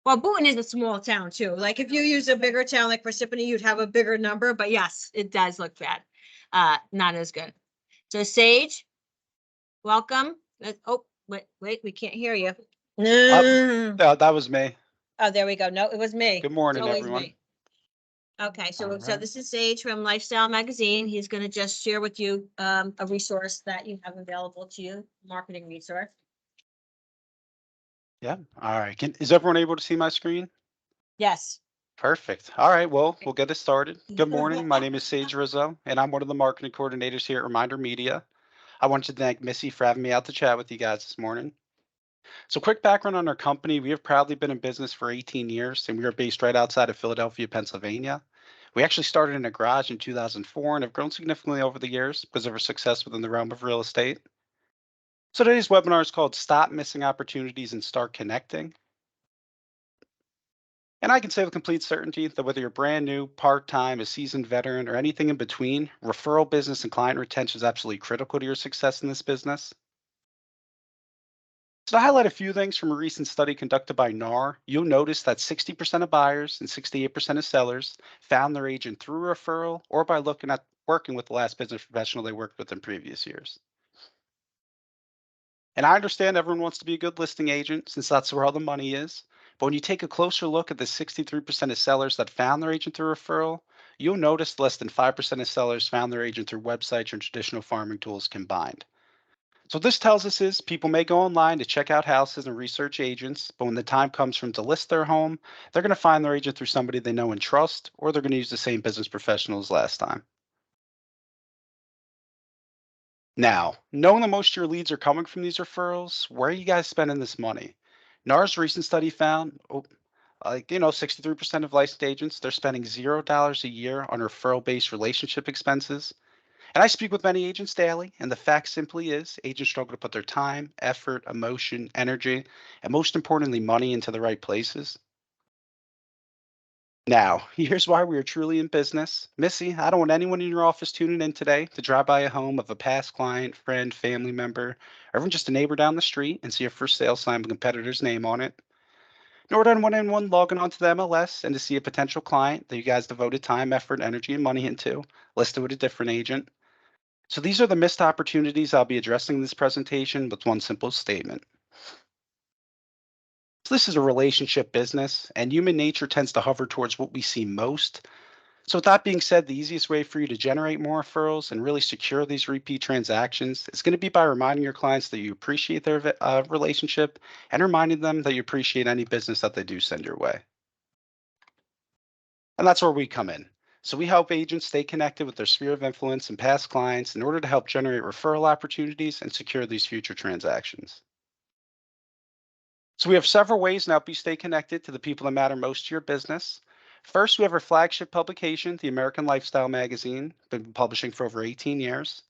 Well, Boonton is a small town too. Like if you use a bigger town like Parsippany, you'd have a bigger number, but yes, it does look bad. Not as good. So Sage, welcome. Oh, wait, we can't hear you. No. That was me. Oh, there we go. No, it was me. Good morning, It's always everyone. me. Okay, so Alright. this is Sage from Lifestyle Magazine. He's gonna just share with you a resource that you have available to you, marketing resource. Yeah. All right. Is everyone able to see my screen? Yes. Perfect. All right. Well, we'll get it started. Good morning. My name is Sage Rizzo, and I'm one of the marketing coordinators here at Reminder Media. I want to thank Missy for having me out to chat with you guys this morning. So quick background on our company. We have proudly been in business for 18 years, and we are based right outside of Philadelphia, Pennsylvania. We actually started in a garage in 2004 and have grown significantly over the years because of our success within the realm of real estate. So today's webinar is called Stop Missing Opportunities and Start Connecting. And I can say with complete certainty that whether you're brand new, part-time, a seasoned veteran, or anything in between, referral business and client retention is absolutely critical to your success in this business. So to highlight a few things from a recent study conducted by NAR, you'll notice that 60% of buyers and 68% of sellers found their agent through a referral or by working with the last business professional they worked with in previous years. And I understand everyone wants to be a good listing agent since that's where all the money is. But when you take a closer look at the 63% of sellers that found their agent through referral, you'll notice less than 5% of sellers found their agent through websites or traditional farming tools combined. So what this tells us is people may go online to check out houses and research agents, but when the time comes for them to list their home, they're going to find their agent through somebody they know and trust, or they're going to use the same business professional as last time. Now, knowing that most of your leads are coming from these referrals, where are you guys spending this money? NAR's recent study found, 63% of licensed agents, they're spending $0 a year on referral-based relationship expenses. And I speak with many agents daily, and the fact simply is agents struggle to put their time, effort, emotion, energy, and most importantly, money into the right places. Now, here's why we are truly in business. Missy, I don't want anyone in your office tuning in today to drive by a home of a past client, friend, family member, or even just a neighbor down the street and see a for sale sign with a competitor's name on it. Nor do I want anyone logging onto the MLS and to see a potential client that you guys devoted time, effort, energy, and money into listed with a different agent. So these are the missed opportunities I'll be addressing in this presentation with one simple statement. So this is a relationship business, and human nature tends to hover towards what we see most. So with that being said, the easiest way for you to generate more referrals and really secure these repeat transactions is going to be by reminding your clients that you appreciate their relationship and reminding them that you appreciate any business that they do send your way. And that's where we come in. So we help agents stay connected with their sphere of influence and past clients in order to help generate referral opportunities and secure these future transactions. So we have several ways to help you stay connected to the people that matter most to your business. First, we have our flagship publication, the American Lifestyle Magazine, been publishing for over 18 years.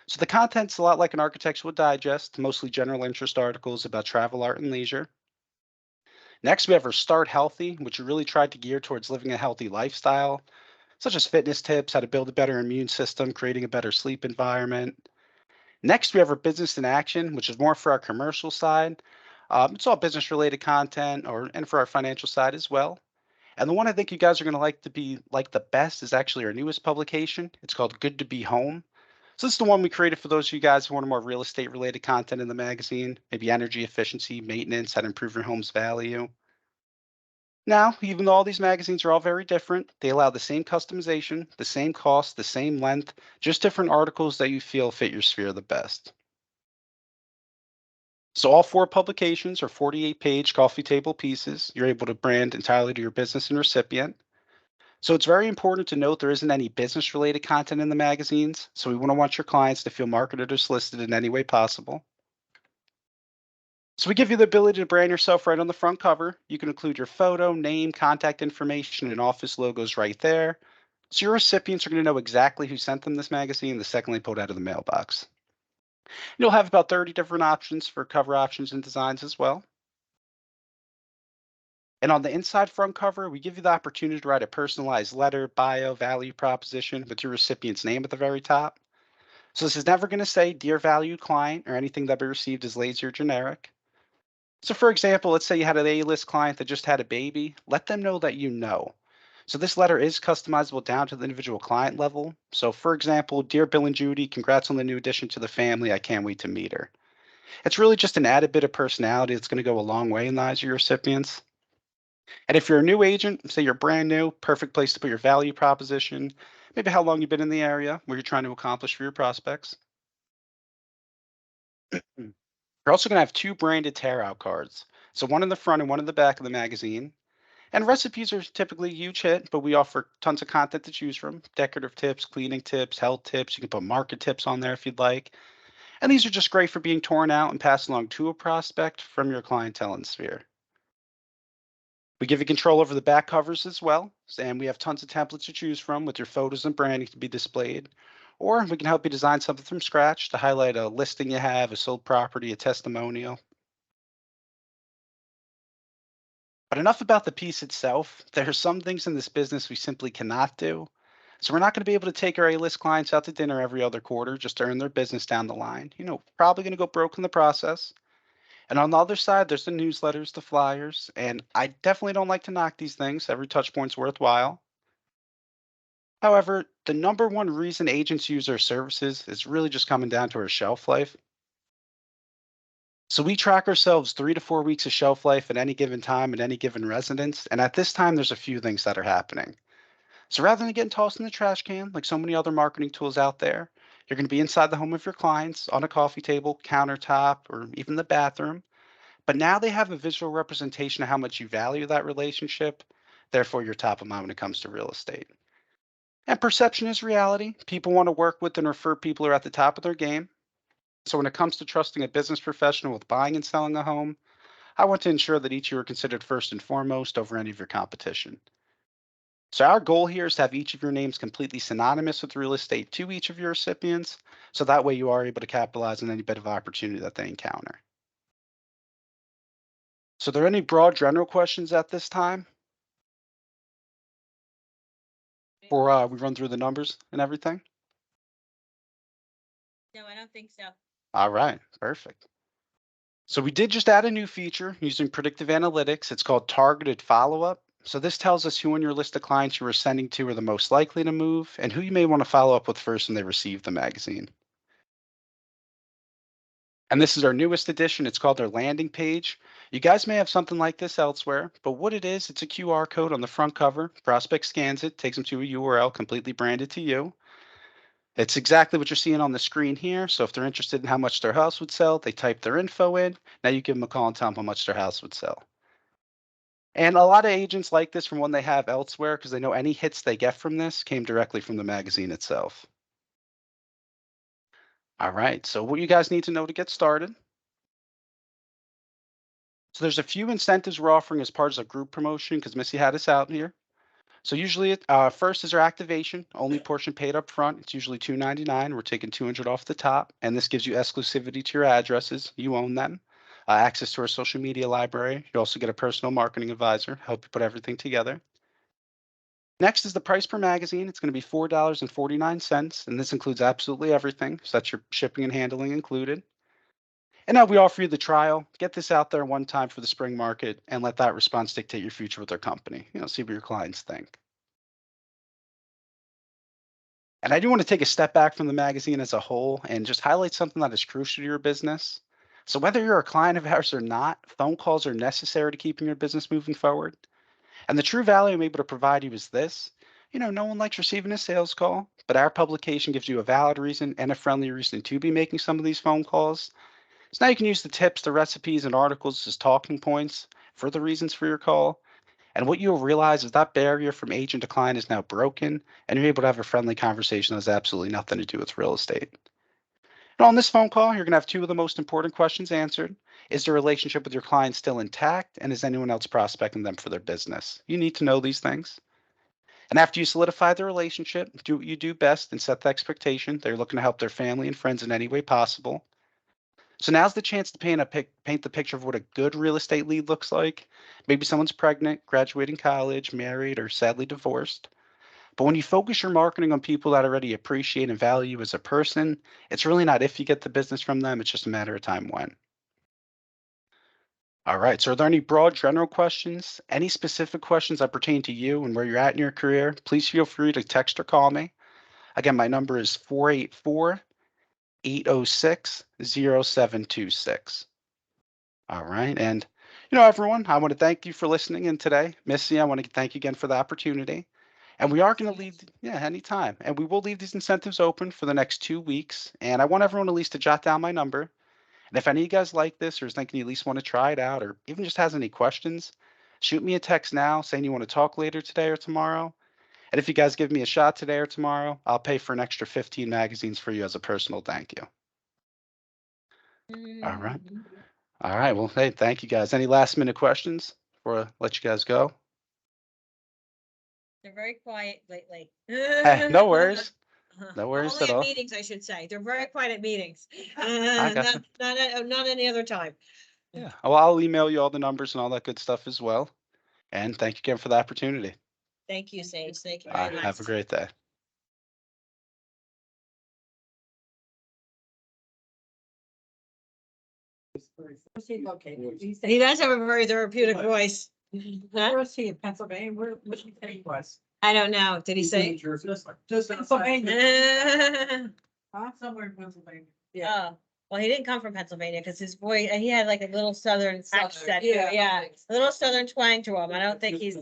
So the content's a lot like an architectural digest, mostly general interest articles about travel, art, and leisure. Next, we have our Start Healthy, which we really tried to gear towards living a healthy lifestyle, such as fitness tips, how to build a better immune system, creating a better sleep environment. Next, we have our Business in Action, which is more for our commercial side. It's all business related content and for our financial side as well. And the one I think you guys are going to like to be like the best is actually our newest publication. It's called Good to Be Home. So this is the one we created for those of you guys who want more real estate related content in the magazine, maybe energy efficiency, maintenance, how to improve your home's value. Now, even though all these magazines are all very different, they allow the same customization, the same cost, the same length, just different articles that you feel fit your sphere the best. So all 4 publications are 48-page coffee table pieces you're able to brand entirely to your business and recipient. So it's very important to note there isn't any business related content in the magazines, so we want your clients to feel marketed or solicited in any way possible. So we give you the ability to brand yourself right on the front cover. You can include your photo, name, contact information, and office logos right there. So your recipients are going to know exactly who sent them this magazine the second they pull it out of the mailbox. You'll have about 30 different options for cover options and designs as well. And on the inside front cover, we give you the opportunity to write a personalized letter, bio, value proposition with your recipient's name at the very top. So this is never going to say Dear Valued Client or anything that be received as lazy or generic. So for example, let's say you had an A-list client that just had a baby, let them know that you know. So this letter is customizable down to the individual client level. So for example, Dear Bill and Judy, congrats on the new addition to the family. I can't wait to meet her. It's really just an added bit of personality that's going to go a long way in the eyes of your recipients. And if you're a new agent, say you're brand new, perfect place to put your value proposition, maybe how long you've been in the area, what you're trying to accomplish for your prospects. You're also going to have 2 branded tear out cards. So one in the front and one in the back of the magazine. And recipes are typically a huge hit, but we offer tons of content to choose from. Decorative tips, cleaning tips, health tips. You can put market tips on there if you'd like. And these are just great for being torn out and passed along to a prospect from your clientele and sphere. We give you control over the back covers as well. And we have tons of templates to choose from with your photos and branding to be displayed. Or we can help you design something from scratch to highlight a listing you have, a sold property, a testimonial. But enough about the piece itself. There are some things in this business we simply cannot do. So we're not going to be able to take our A-list clients out to dinner every other quarter just to earn their business down the line. Probably going to go broke in the process. And on the other side, there's the newsletters, the flyers, and I definitely don't like to knock these things. Every touch point's worthwhile. However, the number one reason agents use our services is really just coming down to our shelf life. So we track ourselves 3 to 4 weeks of shelf life at any given time at any given residence. And at this time, there's a few things that are happening. So rather than getting tossed in the trash can like so many other marketing tools out there, you're going to be inside the home of your clients on a coffee table, countertop, or even the bathroom. But now they have a visual representation of how much you value that relationship. Therefore, you're top of mind when it comes to real estate. And perception is reality. People want to work with and refer people who are at the top of their game. So when it comes to trusting a business professional with buying and selling a home, I want to ensure that each of you are considered first and foremost over any of your competition. So our goal here is to have each of your names completely synonymous with real estate to each of your recipients. So that way you are able to capitalize on any bit of opportunity that they encounter. So are there any broad general questions at this time? Before we run through the numbers and everything? No, I don't think so. All right, perfect. So we did just add a new feature using predictive analytics. It's called targeted follow-up. So this tells us who on your list of clients you are sending to are the most likely to move and who you may want to follow up with first when they receive the magazine. And this is our newest edition. It's called our landing page. You guys may have something like this elsewhere, but what it is, it's a QR code on the front cover. Prospect scans it, takes them to a URL completely branded to you. It's exactly what you're seeing on the screen here. So if they're interested in how much their house would sell, they type their info in. Now you give them a call and tell them how much their house would sell. And a lot of agents like this from one they have elsewhere because they know any hits they get from this came directly from the magazine itself. All right, so what you guys need to know to get started. So there's a few incentives we're offering as part of a group promotion because Missy had us out here. So usually, first is our activation, only portion paid up front. It's usually $2.99. We're taking $200 off the top, and this gives you exclusivity to your addresses. You own them. Access to our social media library. You also get a personal marketing advisor, help you put everything together. Next is the price per magazine. It's going to be $4.49, and this includes absolutely everything. So that's your shipping and handling included. And now we offer you the trial. Get this out there one time for the spring market and let that response dictate your future with our company. See what your clients think. And I do want to take a step back from the magazine as a whole and just highlight something that is crucial to your business. So whether you're a client of ours or not, phone calls are necessary to keeping your business moving forward. And the true value I'm able to provide you is this. No one likes receiving a sales call, but our publication gives you a valid reason and a friendly reason to be making some of these phone calls. So now you can use the tips, the recipes, and articles as talking points for the reasons for your call. And what you'll realize is that barrier from agent to client is now broken, and you're able to have a friendly conversation that has absolutely nothing to do with real estate. And on this phone call, you're going to have two of the most important questions answered. Is the relationship with your client still intact? And is anyone else prospecting them for their business? You need to know these things. And after you solidify the relationship, do what you do best and set the expectation. They're looking to help their family and friends in any way possible. So now's the chance to paint the picture of what a good real estate lead looks like. Maybe someone's pregnant, graduating college, married, or sadly divorced. But when you focus your marketing on people that already appreciate and value you as a person, it's really not if you get the business from them, it's just a matter of time when. All right, so are there any broad general questions? Any specific questions that pertain to you and where you're at in your career? Please feel free to text or call me. Again, my number is 484-806-0726. All right. And, everyone, I want to thank you for listening in today. Missy, I want to thank you again for the opportunity. And we are going to leave, anytime. And we will leave these incentives open for the next 2 weeks. And I want everyone at least to jot down my number. And if any of you guys like this or is thinking you at least want to try it out or even just has any questions, shoot me a text now saying you want to talk later today or tomorrow. And if you guys give me a shot today or tomorrow, I'll pay for an extra 15 magazines for you as a personal thank you. All right. All right. Well, hey, thank you guys. Any last minute questions before I let you guys go? They're very quiet lately. Hey, no worries. No worries Only at at all. meetings, I should say. They're very quiet at meetings. gotcha. Not any other time. Yeah. Well, I'll email you all the numbers and all that good stuff as well. And thank you again for the opportunity. Thank you, Sage. Thank you All very right. much. Have a great day. Where's he located? He does have a very therapeutic voice. Huh? Where is he, in Pennsylvania? Where did he say he was? I don't know. Did he say? Just Pennsylvania. Huh? somewhere in Pennsylvania. Yeah. Oh, well, he didn't come from Pennsylvania because his voice, he had like a little southern accent. yeah. Yeah, a little southern twang to him. I don't think he's.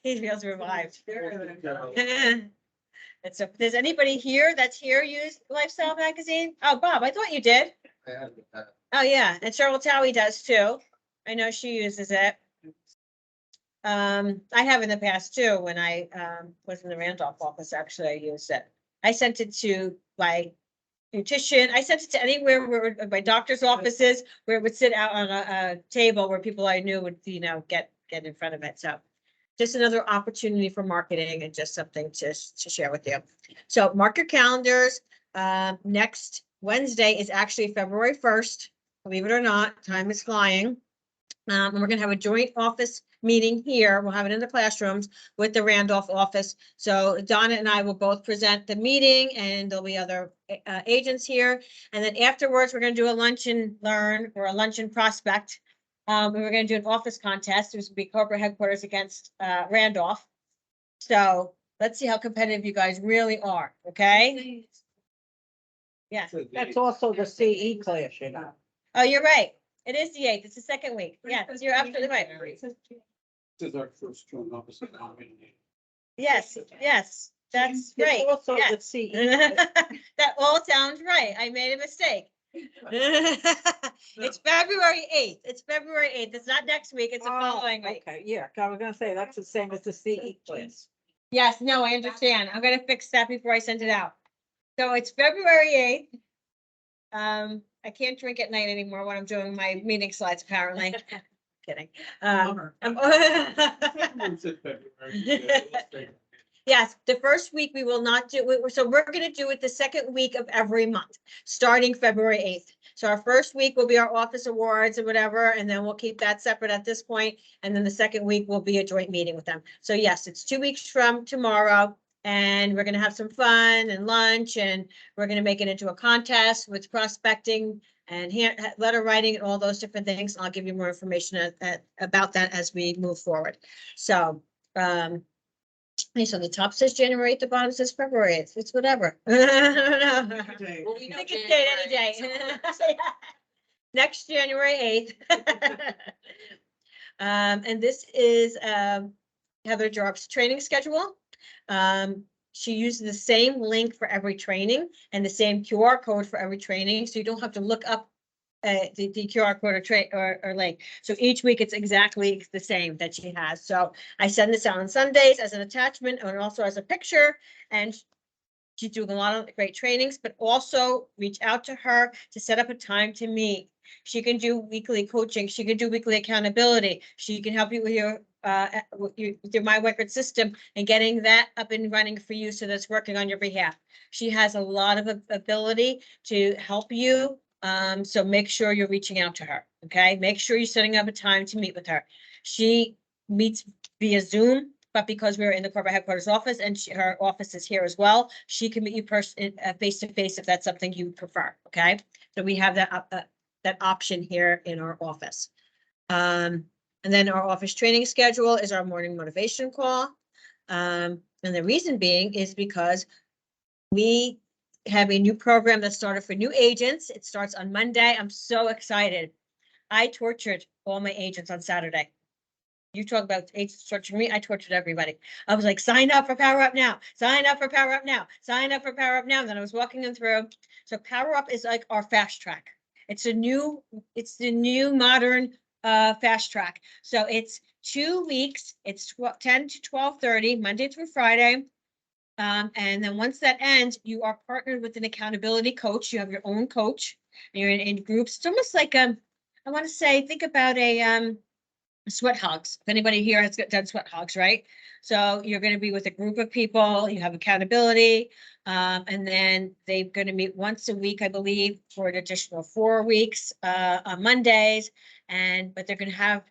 He feels revived. And so, does anybody here that's here use Lifestyle Magazine? Oh, Bob, I thought you did. Oh, yeah, and Cheryl Towie does too. I know she uses it. I have in the past too, when I was in the Randolph office, actually, I used it. I sent it to my beautician. I sent it to anywhere where my doctor's offices, where it would sit out on a table where people I knew would, get in front of it. So just another opportunity for marketing and just something to share with you. So mark your calendars. Next Wednesday is actually February 1st. Believe it or not, time is flying. And we're gonna have a joint office meeting here. We'll have it in the classrooms with the Randolph office. So Donna and I will both present the meeting and there'll be other agents here. And then afterwards, we're gonna do a lunch and learn or a lunch and prospect. And we're gonna do an office contest. There's gonna be corporate headquarters against Randolph. So let's see how competitive you guys really are, okay? Yeah. That's also the CE class, Oh, you're right. It is the 8th. It's the second week. Yeah, you're absolutely right. This is our first joint office. Yes, yes, that's It's right. also the Yes. CE. That all sounds right. I made a mistake. It's February 8th. It's February 8th. It's not next week. It's the Oh, following week. Okay, yeah, I was gonna say, that's the same as the CE quiz. Yes, no, I understand. I'm gonna fix that before I send it out. So it's February 8th. I can't drink at night anymore when I'm doing my meeting slides, apparently. Kidding. Bummer. Everyone said February. Yeah, let's take it. Yes, the first week we will not do, so we're gonna do it the second week of every month, starting February 8th. So our first week will be our office awards or whatever, and then we'll keep that separate at this point. And then the second week will be a joint meeting with them. So yes, it's 2 weeks from tomorrow. And we're gonna have some fun and lunch, and we're gonna make it into a contest with prospecting and letter writing and all those different things. I'll give you more information about that as we move forward. So, okay, so the top says January 8th, the bottom says February 8th. It's whatever. I don't know. Okay. Well, we know Pick a date any January, day. Next January 8th. And this is Heather Jarp's training schedule. She uses the same link for every training and the same QR code for every training, so you don't have to look up the QR code or link. So each week it's exactly the same that she has. So I send this out on Sundays as an attachment and also as a picture, and she's doing a lot of great trainings, but also reach out to her to set up a time to meet. She can do weekly coaching. She can do weekly accountability. She can help you with your My Record system and getting that up and running for you so that's working on your behalf. She has a lot of ability to help you. So make sure you're reaching out to her, okay? Make sure you're setting up a time to meet with her. She meets via Zoom, but because we're in the corporate headquarters office and her office is here as well, she can meet you face to face if that's something you prefer, okay? So we have that option here in our office. And then our office training schedule is our morning motivation call. And the reason being is because we have a new program that started for new agents. It starts on Monday. I'm so excited. I tortured all my agents on Saturday. You talk about agents torturing me. I tortured everybody. I was like, sign up for Power Up now. Sign up for Power Up now. Sign up for Power Up now. And then I was walking them through. So Power Up is like our fast track. It's the new modern fast track. So it's 2 weeks. It's 10 to 12:30, Monday through Friday. And then once that ends, you are partnered with an accountability coach. You have your own coach. And you're in groups. It's almost like I want to say, think about a sweat hogs. If anybody here has done sweat hogs, right? So you're going to be with a group of people. You have accountability, and then they're going to meet once a week, I believe, for an additional 4 weeks on Mondays. But they're going to have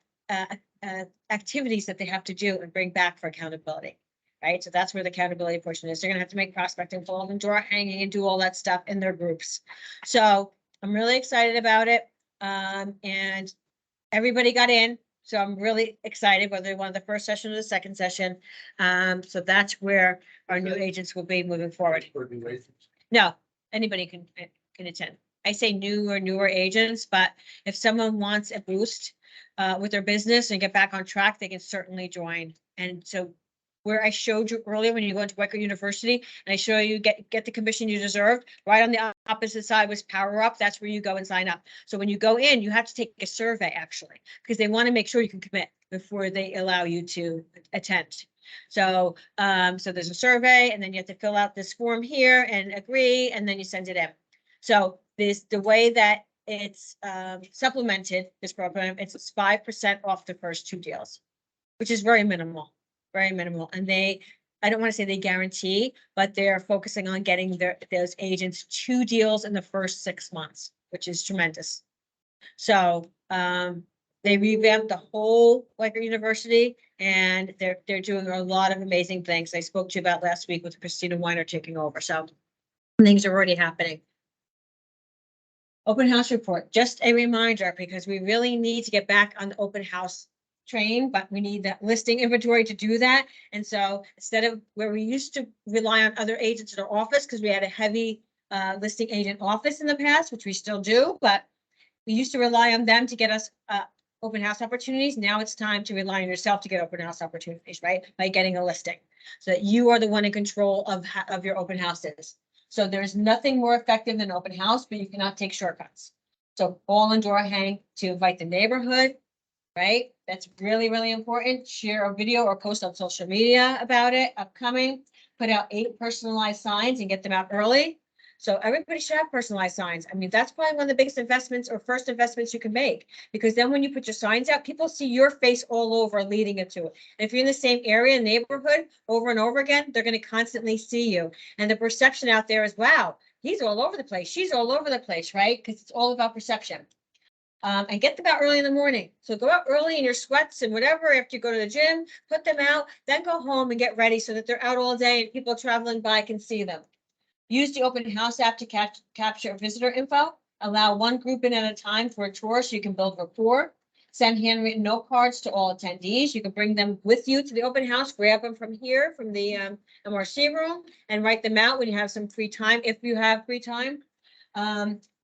activities that they have to do and bring back for accountability. Right, so that's where the accountability portion is. They're gonna have to make prospecting, fold and drawer hanging and do all that stuff in their groups. So I'm really excited about it. And everybody got in, so I'm really excited whether they wanted the first session or the second session. So that's where our new agents will be moving forward. For new agents. No, anybody can attend. I say new or newer agents, but if someone wants a boost with their business and get back on track, they can certainly join. And so where I showed you earlier when you go into Wecker University and I show you get the commission you deserve, right on the opposite side was Power Up. That's where you go and sign up. So when you go in, you have to take a survey actually, because they want to make sure you can commit before they allow you to attend. So, so there's a survey and then you have to fill out this form here and agree, and then you send it in. So the way that it's supplemented, this program, it's 5% off the first 2 deals, which is very minimal. Very minimal. And I don't want to say they guarantee, but they're focusing on getting those agents 2 deals in the first 6 months, which is tremendous. So they revamped the whole Wecker University and they're doing a lot of amazing things. I spoke to you about last week with Christina Weiner taking over. So things are already happening. Open house report, just a reminder, because we really need to get back on the open house train, but we need that listing inventory to do that. And so instead of where we used to rely on other agents in our office, because we had a heavy listing agent office in the past, which we still do, but we used to rely on them to get us open house opportunities. Now it's time to rely on yourself to get open house opportunities, right? By getting a listing so that you are the one in control of your open houses. So there's nothing more effective than open house, but you cannot take shortcuts. So call and door hang to invite the neighborhood, right? That's really, really important. Share a video or post on social media about it upcoming. Put out 8 personalized signs and get them out early. So everybody should have personalized signs. I mean, that's probably one of the biggest investments or first investments you can make. Because then when you put your signs out, people see your face all over leading it to it. And if you're in the same area, neighborhood, over and over again, they're gonna constantly see you. And the perception out there is, wow, he's all over the place. She's all over the place, right? Because it's all about perception. And get them out early in the morning. So go out early in your sweats and whatever, after you go to the gym, put them out, then go home and get ready so that they're out all day and people traveling by can see them. Use the open house app to capture visitor info. Allow one group in at a time for a tour so you can build rapport. Send handwritten note cards to all attendees. You can bring them with you to the open house, grab them from here, from the MRC room, and write them out when you have some free time, if you have free time.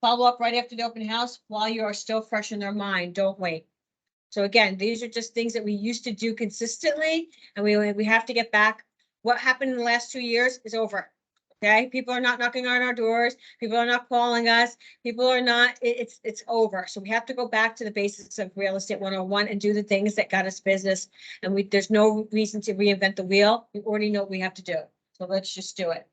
Follow up right after the open house while you are still fresh in their mind. Don't wait. So again, these are just things that we used to do consistently, and we have to get back. What happened in the last 2 years is over. Okay, people are not knocking on our doors. People are not calling us. People are not, it's over. So we have to go back to the basics of real estate 101 and do the things that got us business. And there's no reason to reinvent the wheel. We already know what we have to do. So let's just do it.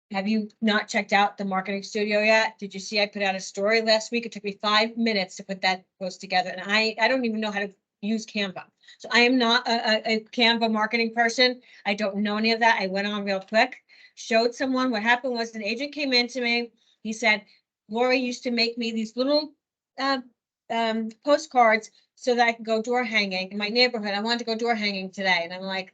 Have you not checked out the marketing studio yet? Did you see I put out a story last week? It took me 5 minutes to put that post together. And I don't even know how to use Canva. So I am not a Canva marketing person. I don't know any of that. I went on real quick, showed someone. What happened was an agent came in to me. He said, Lori used to make me these little postcards so that I can go door hanging in my neighborhood. I wanted to go door hanging today. And I'm like,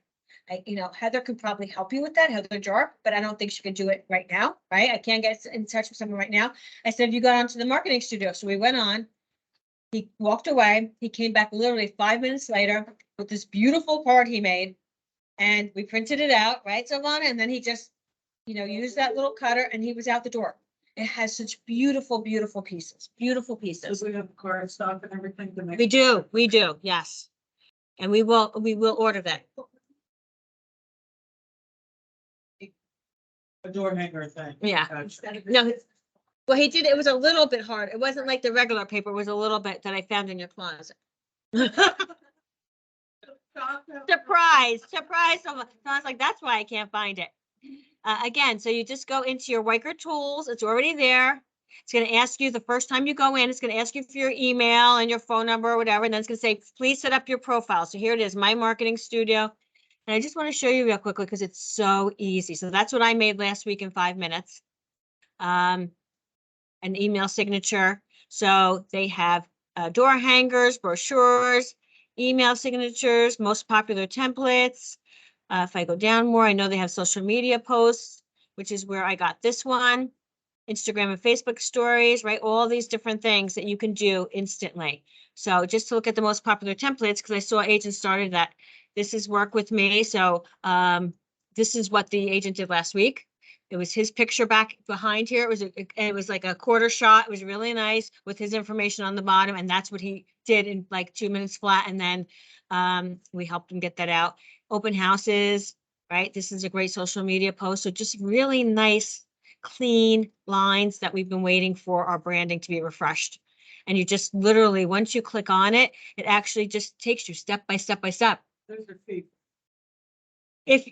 Heather could probably help you with that, Heather Jarp, but I don't think she could do it right now, right? I can't get in touch with someone right now. I said, you got onto the marketing studio. So we went on. He walked away. He came back literally 5 minutes later with this beautiful card he made. And we printed it out, right, Silvana? And then he just, used that little cutter and he was out the door. It has such beautiful, beautiful pieces, beautiful pieces. Does we have card stock and everything to make? We do, yes. And we will order that. A door hanger thing. Yeah. Gotcha. No, well, he did, it was a little bit hard. It wasn't like the regular paper, it was a little bit that I found in your closet. Surprise. So I was like, that's why I can't find it. Again, so you just go into your Weicker tools. It's already there. It's going to ask you the first time you go in, it's going to ask you for your email and your phone number or whatever. And then it's going to say, please set up your profile. So here it is, My Marketing Studio. And I just want to show you real quickly because it's so easy. So that's what I made last week in 5 minutes. An email signature. So they have door hangers, brochures, email signatures, most popular templates. If I go down more, I know they have social media posts, which is where I got this one. Instagram and Facebook stories, right? All these different things that you can do instantly. So just to look at the most popular templates, because I saw agents started that. This is Work With Me. So this is what the agent did last week. It was his picture back behind here. It was like a quarter shot. It was really nice with his information on the bottom. And that's what he did in like 2 minutes flat. And then we helped him get that out. Open houses, right? This is a great social media post. So just really nice, clean lines that we've been waiting for our branding to be refreshed. And you just literally, once you click on it, it actually just takes you step by step by step. There's your fee. If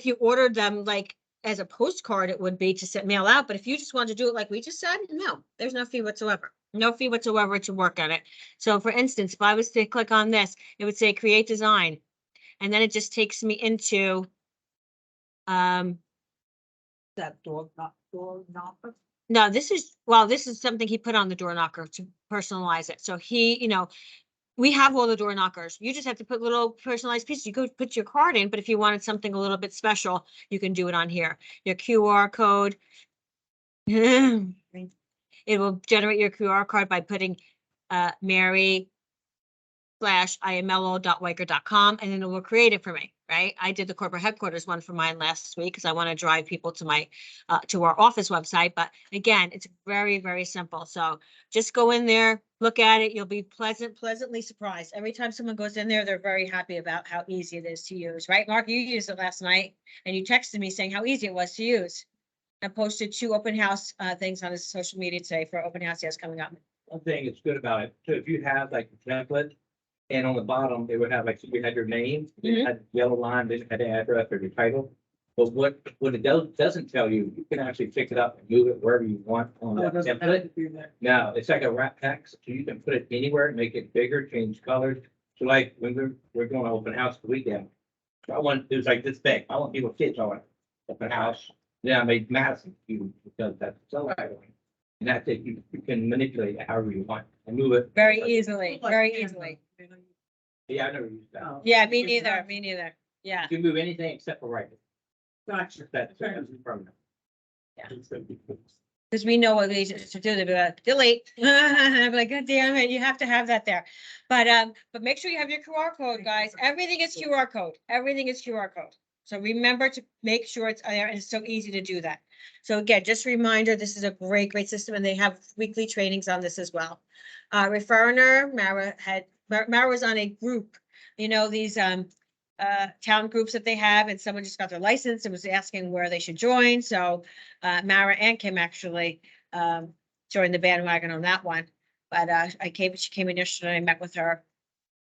you ordered them like as a postcard, it would be to mail out. But if you just want to do it like we just said, no, there's no fee whatsoever. No fee whatsoever to work on it. So for instance, if I was to click on this, it would say create design. And then it just takes me into That door knocker. no, this is something he put on the door knocker to personalize it. So we have all the door knockers. You just have to put little personalized pieces. You go put your card in, but if you wanted something a little bit special, you can do it on here. Your QR code. It will generate your QR code by putting Mary/imello.weicker.com, and then it will create it for me. right? I did the corporate headquarters one for mine last week because I want to drive people to my, to our office website. But again, it's very, very simple. So just go in there, look at it. You'll be pleasantly surprised. Every time someone goes in there, they're very happy about how easy it is to use, right? Mark, you used it last night and you texted me saying how easy it was to use. I posted 2 open house, things on his social media today for open house that's coming up. One thing that's good about it, too, if you have like a template, and on the bottom, it would have like, you had your name, it had yellow line, then it had the address or your title. But what it doesn't tell you, you can actually pick it up and move it wherever you want on Oh, that it doesn't have template. to be there. No, it's like a wrap text, so you can put it anywhere, make it bigger, change colors. So like when we're going to open house the weekend, I want, it was like this big, I want people kids on it, open house. Yeah, I made Madison huge because that's so. And that's it, you can manipulate it however you want and move it. Very easily, Like very Canva, easily. you know, Yeah, I never used that. oh, Yeah, me you can- neither, me neither. Yeah. You can move anything except for writing. Gotcha. That's permanent. Yeah. It's gonna be cool. Because we know what we used to do, they'd be like, delete. I'm like, God damn it, you have to have that there. But make sure you have your QR code, guys. Everything is QR code. Everything is QR code. So remember to make sure it's there, and it's so easy to do that. So again, just a reminder, this is a great, great system, and they have weekly trainings on this as well. Referner, Mara was on a group, you know, these town groups that they have, and someone just got their license and was asking where they should join. So Mara and Kim actually joined the bandwagon on that one. But she came in yesterday, I met with her.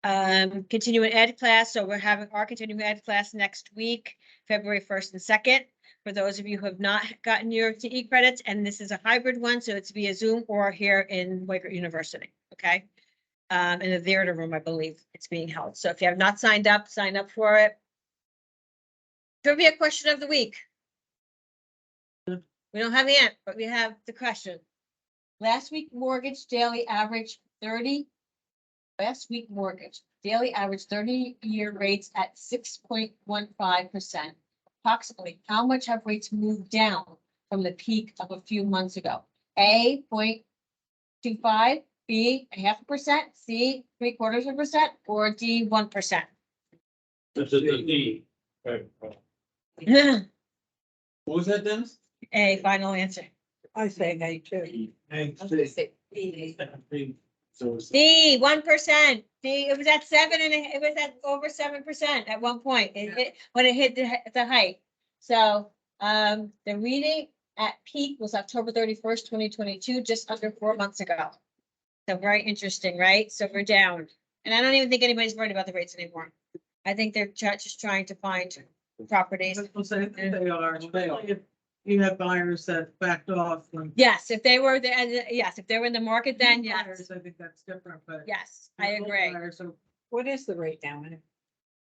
Continuing ed class, so we're having our continuing ed class next week, February 1st and 2nd. For those of you who have not gotten your TE credits, and this is a hybrid one, so it's via Zoom or here in Waker University, okay? In the theater room, I believe it's being held. So if you have not signed up, sign up for it. Trivia question of the week. We don't have the answer, but we have the question. Last week mortgage daily average 30. Last week mortgage daily average 30-year rates at 6.15%. Approximately how much have rates moved down from the peak of a few months ago? A 0.25, B 0.5%, C 0.75%, or D 1%. This is the D. Right. A, What was that, Dennis? final answer. I say A too. So it's D 1%. D, it was at it was at over 7% at one point. It hit when it hit the height. So the reading at peak was October 31st, 2022, just under 4 months ago. So very interesting, right? So we're down. And I don't even think anybody's worried about the rates anymore. I think they're just trying to find properties. People say that they are, especially if you have buyers that backed off when. Yes, if they were yes, if they were in the market, then yes, Buyers, I think that's different, but. yes, I agree. Buyers are- What is the rate now?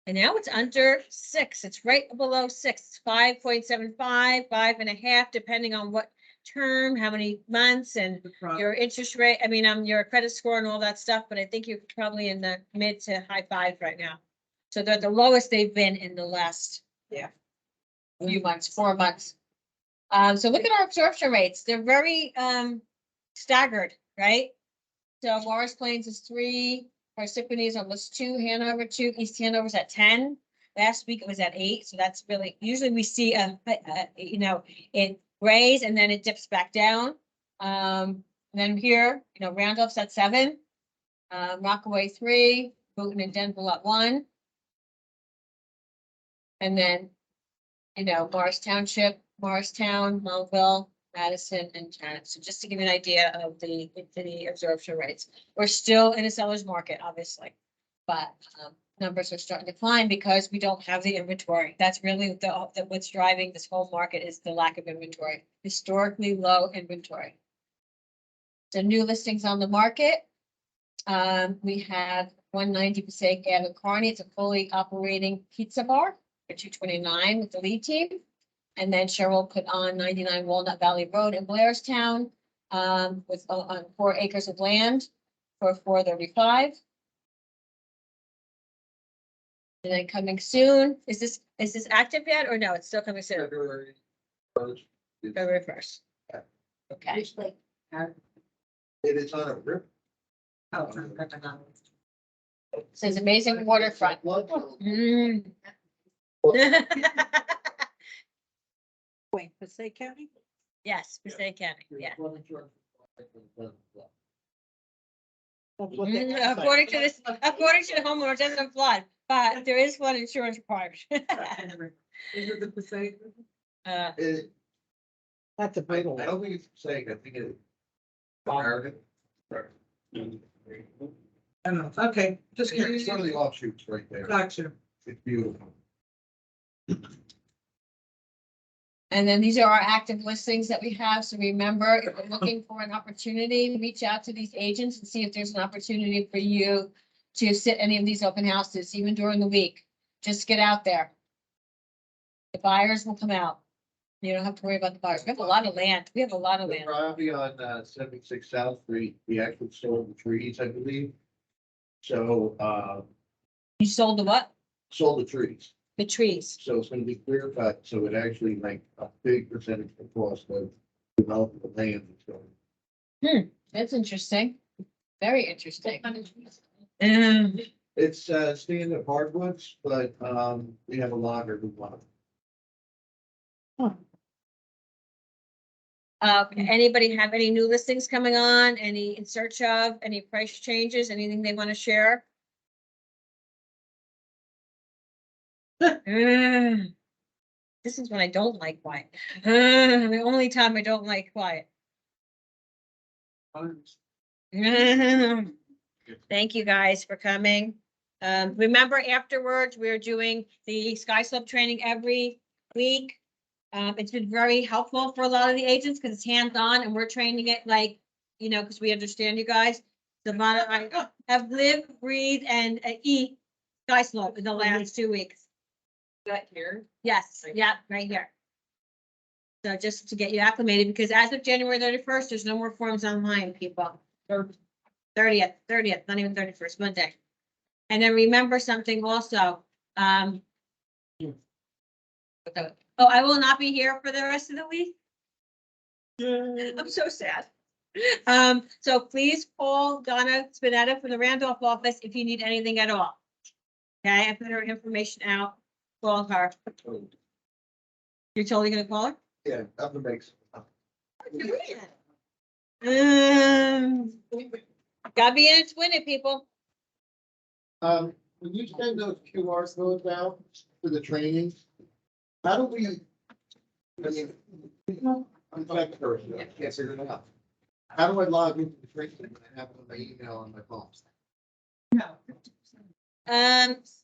And now it's under 6. It's right below 6. It's 5.75, 5.5, depending on what term, how many months, and the pro- your interest rate. I mean, your credit score and all that stuff, but I think you're probably in the mid to high 5s right now. So they're the lowest they've been in the last, few months, 4 months. So look at our absorption rates. They're very staggered, right? So Morris Plains is 3, Parsippany is almost 2, Hanover 2, East Hanover's at 10. Last week it was at 8, so that's really, usually we see you know, it raise and then it dips back down. And then here, you know, Randolph's at 7, Rockaway 3, Boonton and Denville at 1. And then, you know, Morris Township, Morristown, Melville, Madison, and Janet. So just to give you an idea of the absorption rates. We're still in a seller's market, obviously, but numbers are starting to climb because we don't have the inventory. That's really what's driving this whole market is the lack of inventory, historically low inventory. So new listings on the market. We have 190 Passaic Ave, Kearney. It's a fully operating pizza bar for $229 with the lead team. And then Cheryl put on 99 Walnut Valley Road in Blairstown with on 4 acres of land for $435. And then coming soon, is this active yet or no? It's still coming soon. February 1st. February 1st. Okay. Usually, It is on a rip. oh, Says amazing waterfront. Blood. Mm, Wait, Passaic County? Yes, Passaic County, yeah. That's what they say. According to this, according to the homeowner, it doesn't flood, but there is flood insurance required. Is it the Passaic? It, That's a I big one. don't think it's saying, I think it's. American. I don't know, okay, just It's one of the curious. offshoots right there. Gotcha. It's beautiful. And then these are our active listings that we have. So remember, if you're looking for an opportunity, reach out to these agents and see if there's an opportunity for you to sit any of these open houses, even during the week. Just get out there. The buyers will come out. You don't have to worry about the buyers. We have a lot of land. We have a lot of The land. property on 76 South Street, we actually sold the trees, I believe. So, You sold the what? sold the trees. The trees. So it's gonna be clear cut, so it actually like a big percentage of the cost of developing the land. is going. That's interesting. Very interesting. It's standard hardwoods, but we have a logger who wants. Anybody have any new listings coming on? Any in search of, any price changes, anything they want to share? This is when I don't like quiet. The only time I don't like quiet. Thank you guys for coming. Remember afterwards, we're doing the Sky Slope training every week. It's been very helpful for a lot of the agents because it's hands-on and we're training it like, you know, because we understand you guys. Savannah, I have lived, breathe, and eat Sky Slope in the last 2 weeks. That here. Yes, yeah, right here. So just to get you acclimated, because as of January 31st, there's no more forms online, people. Or 30th, not even 31st, Monday. And then remember something also, oh, I will not be here for the rest of the week. I'm so sad. So please call Donna Spinetta from the Randolph office if you need anything at all. Okay, I put her information out, call her. You're totally gonna call her? Yeah, up the makes. Gotta be in it to win it, people. When you send those QR codes out for the trainings, how do we? I mean, I'm tech person, I can't figure it out. How do I log into the training when I have it on my email on my phone?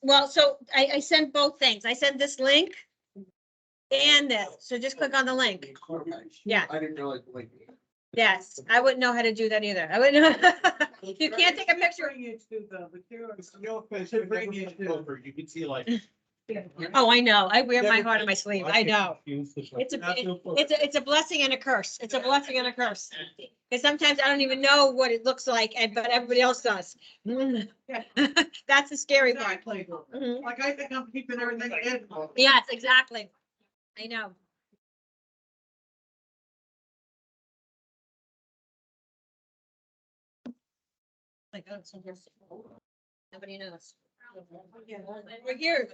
Well, so I sent both things. I sent this link and this, so just click on the link. Yeah. I didn't realize, like. Yes, I wouldn't know how to do that either. I wouldn't. You can't take a picture. Bring you to the QR. You can see like. Oh, I know. I wear my heart on my sleeve. I know. It's a blessing and a curse. It's a blessing and a curse. Because sometimes I don't even know what it looks like, but everybody else does. That's the scary part. Mhm. Like, I think I'm keeping everything in. Yes, exactly. I know. Like, oh, it's just- nobody knows. We're here.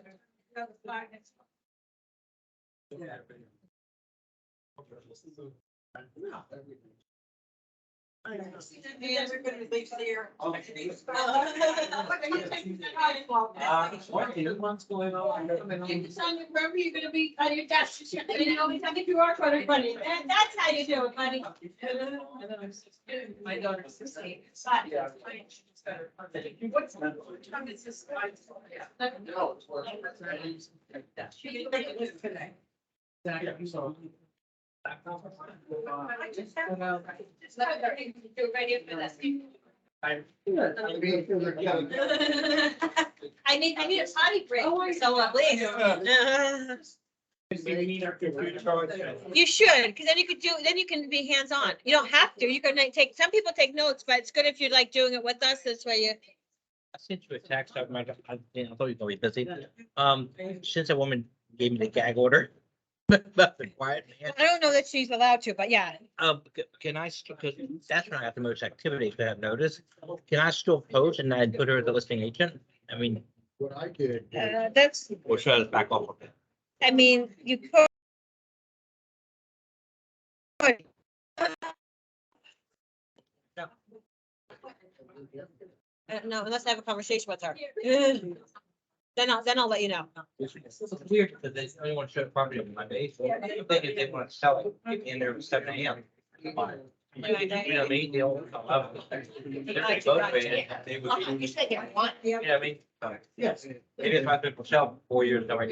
What's going on? It's on your, wherever you're gonna be on your desk, you know, every time if you are trying to funny, that's how you do it, buddy. My daughter's 16. I need a potty break, so please. Maybe need our computer charge. You should, because then you can be hands-on. You don't have to. You can take, some people take notes, but it's good if you're like doing it with us. This way you. I sent you a text. I thought you were gonna be busy. Since a woman gave me the gag order. About the quiet man. I don't know that she's allowed to, but yeah. Can I, because that's when I got the most activity, if I have noticed. Can I still post and I'd put her as a listing agent? I mean, What I did. That's, or should I just back off of it? I mean, you could. No, unless I have a conversation with her. Then I'll let you know. It's weird because they only want to show the property on my base. I think if they want to sell it, get me in there at 7 a.m. You know what I mean? They'll love it. If they motivated, they would be. You say they want. You know what I mean? Yes. Maybe it's not been for sale for 4 years. So I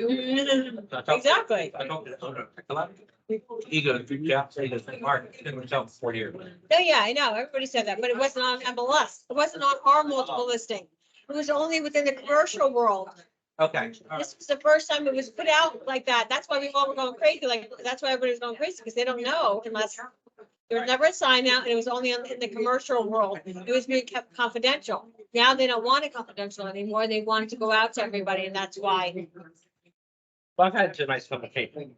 talked- Exactly. I talked to the owner. A lot of he goes, Jeff, he goes, Mark, it's been for sale for 4 years. Oh, yeah, I know. Everybody said that, but it wasn't on MLS. It wasn't on our multiple listing. It was only within the commercial world. Okay. All right. This was the first time it was put out like that. That's why we all were going crazy. Like, that's why everybody's going crazy, because they don't know unless there was never a sign out and it was only in the commercial world. It was being kept confidential. Now they don't want it confidential anymore. They want it to go out to everybody, and that's why. Well, I've had a nice conversation.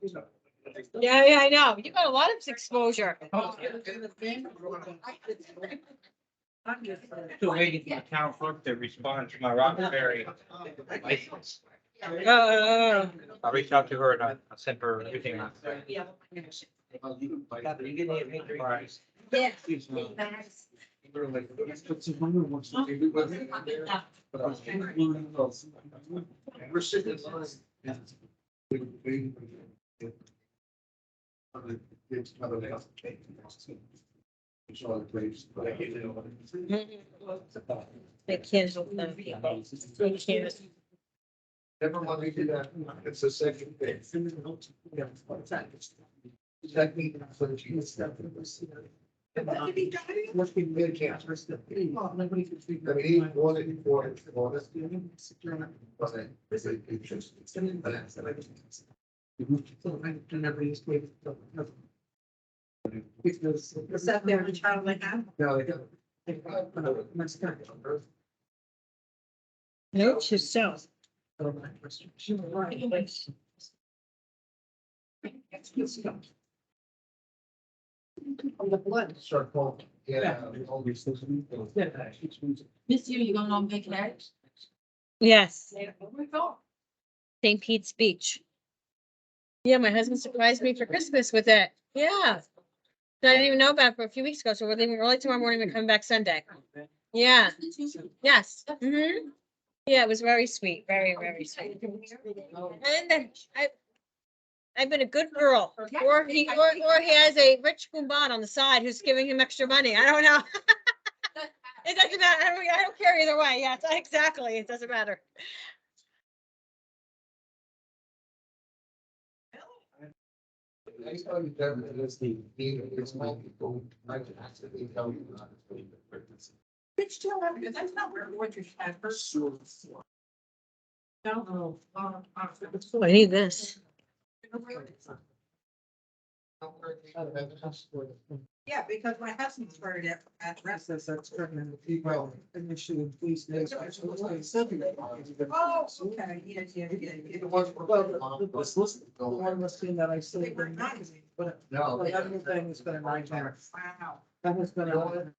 Yeah, I know. You got a lot of exposure. Still waiting for the town clerk to respond to my Roxbury license. Oh, I'll reach out to her and I'll send her everything. All right. Yeah. We're sitting in line. It's another day. they cancel them people. They can't. Never mind, we did that. It's the second day. That means for the cheese stuff. Must be mid cancer. I mean, he wanted it for it. Is that the only child they have? No, they don't. Note to self. On the blood. Start calling. Yeah. All these things. This year you going on vacation? Yes, Where we go? St. Pete's Beach. Yeah, my husband surprised me for Christmas with it. Yeah. I didn't even know about it for a few weeks ago, so we're leaving early tomorrow morning. We're coming back Sunday. Yeah, yes. Yeah, it was very sweet, very, very sweet. And then I've been a good girl, or he has a rich kumbad on the side who's giving him extra money. I don't know. It doesn't matter. I don't care either way. Yeah, exactly. It doesn't matter. Next time you tell me this, it's my people, I can actually tell you not to. It's still, that's not where what you had first. No. I need this. Yeah, because my husband started at rest. That's pregnant people initially, please. Oh, okay, yeah. The one listing that I They said. were nice, But but the other thing has been a nightmare. Wow. That has been a.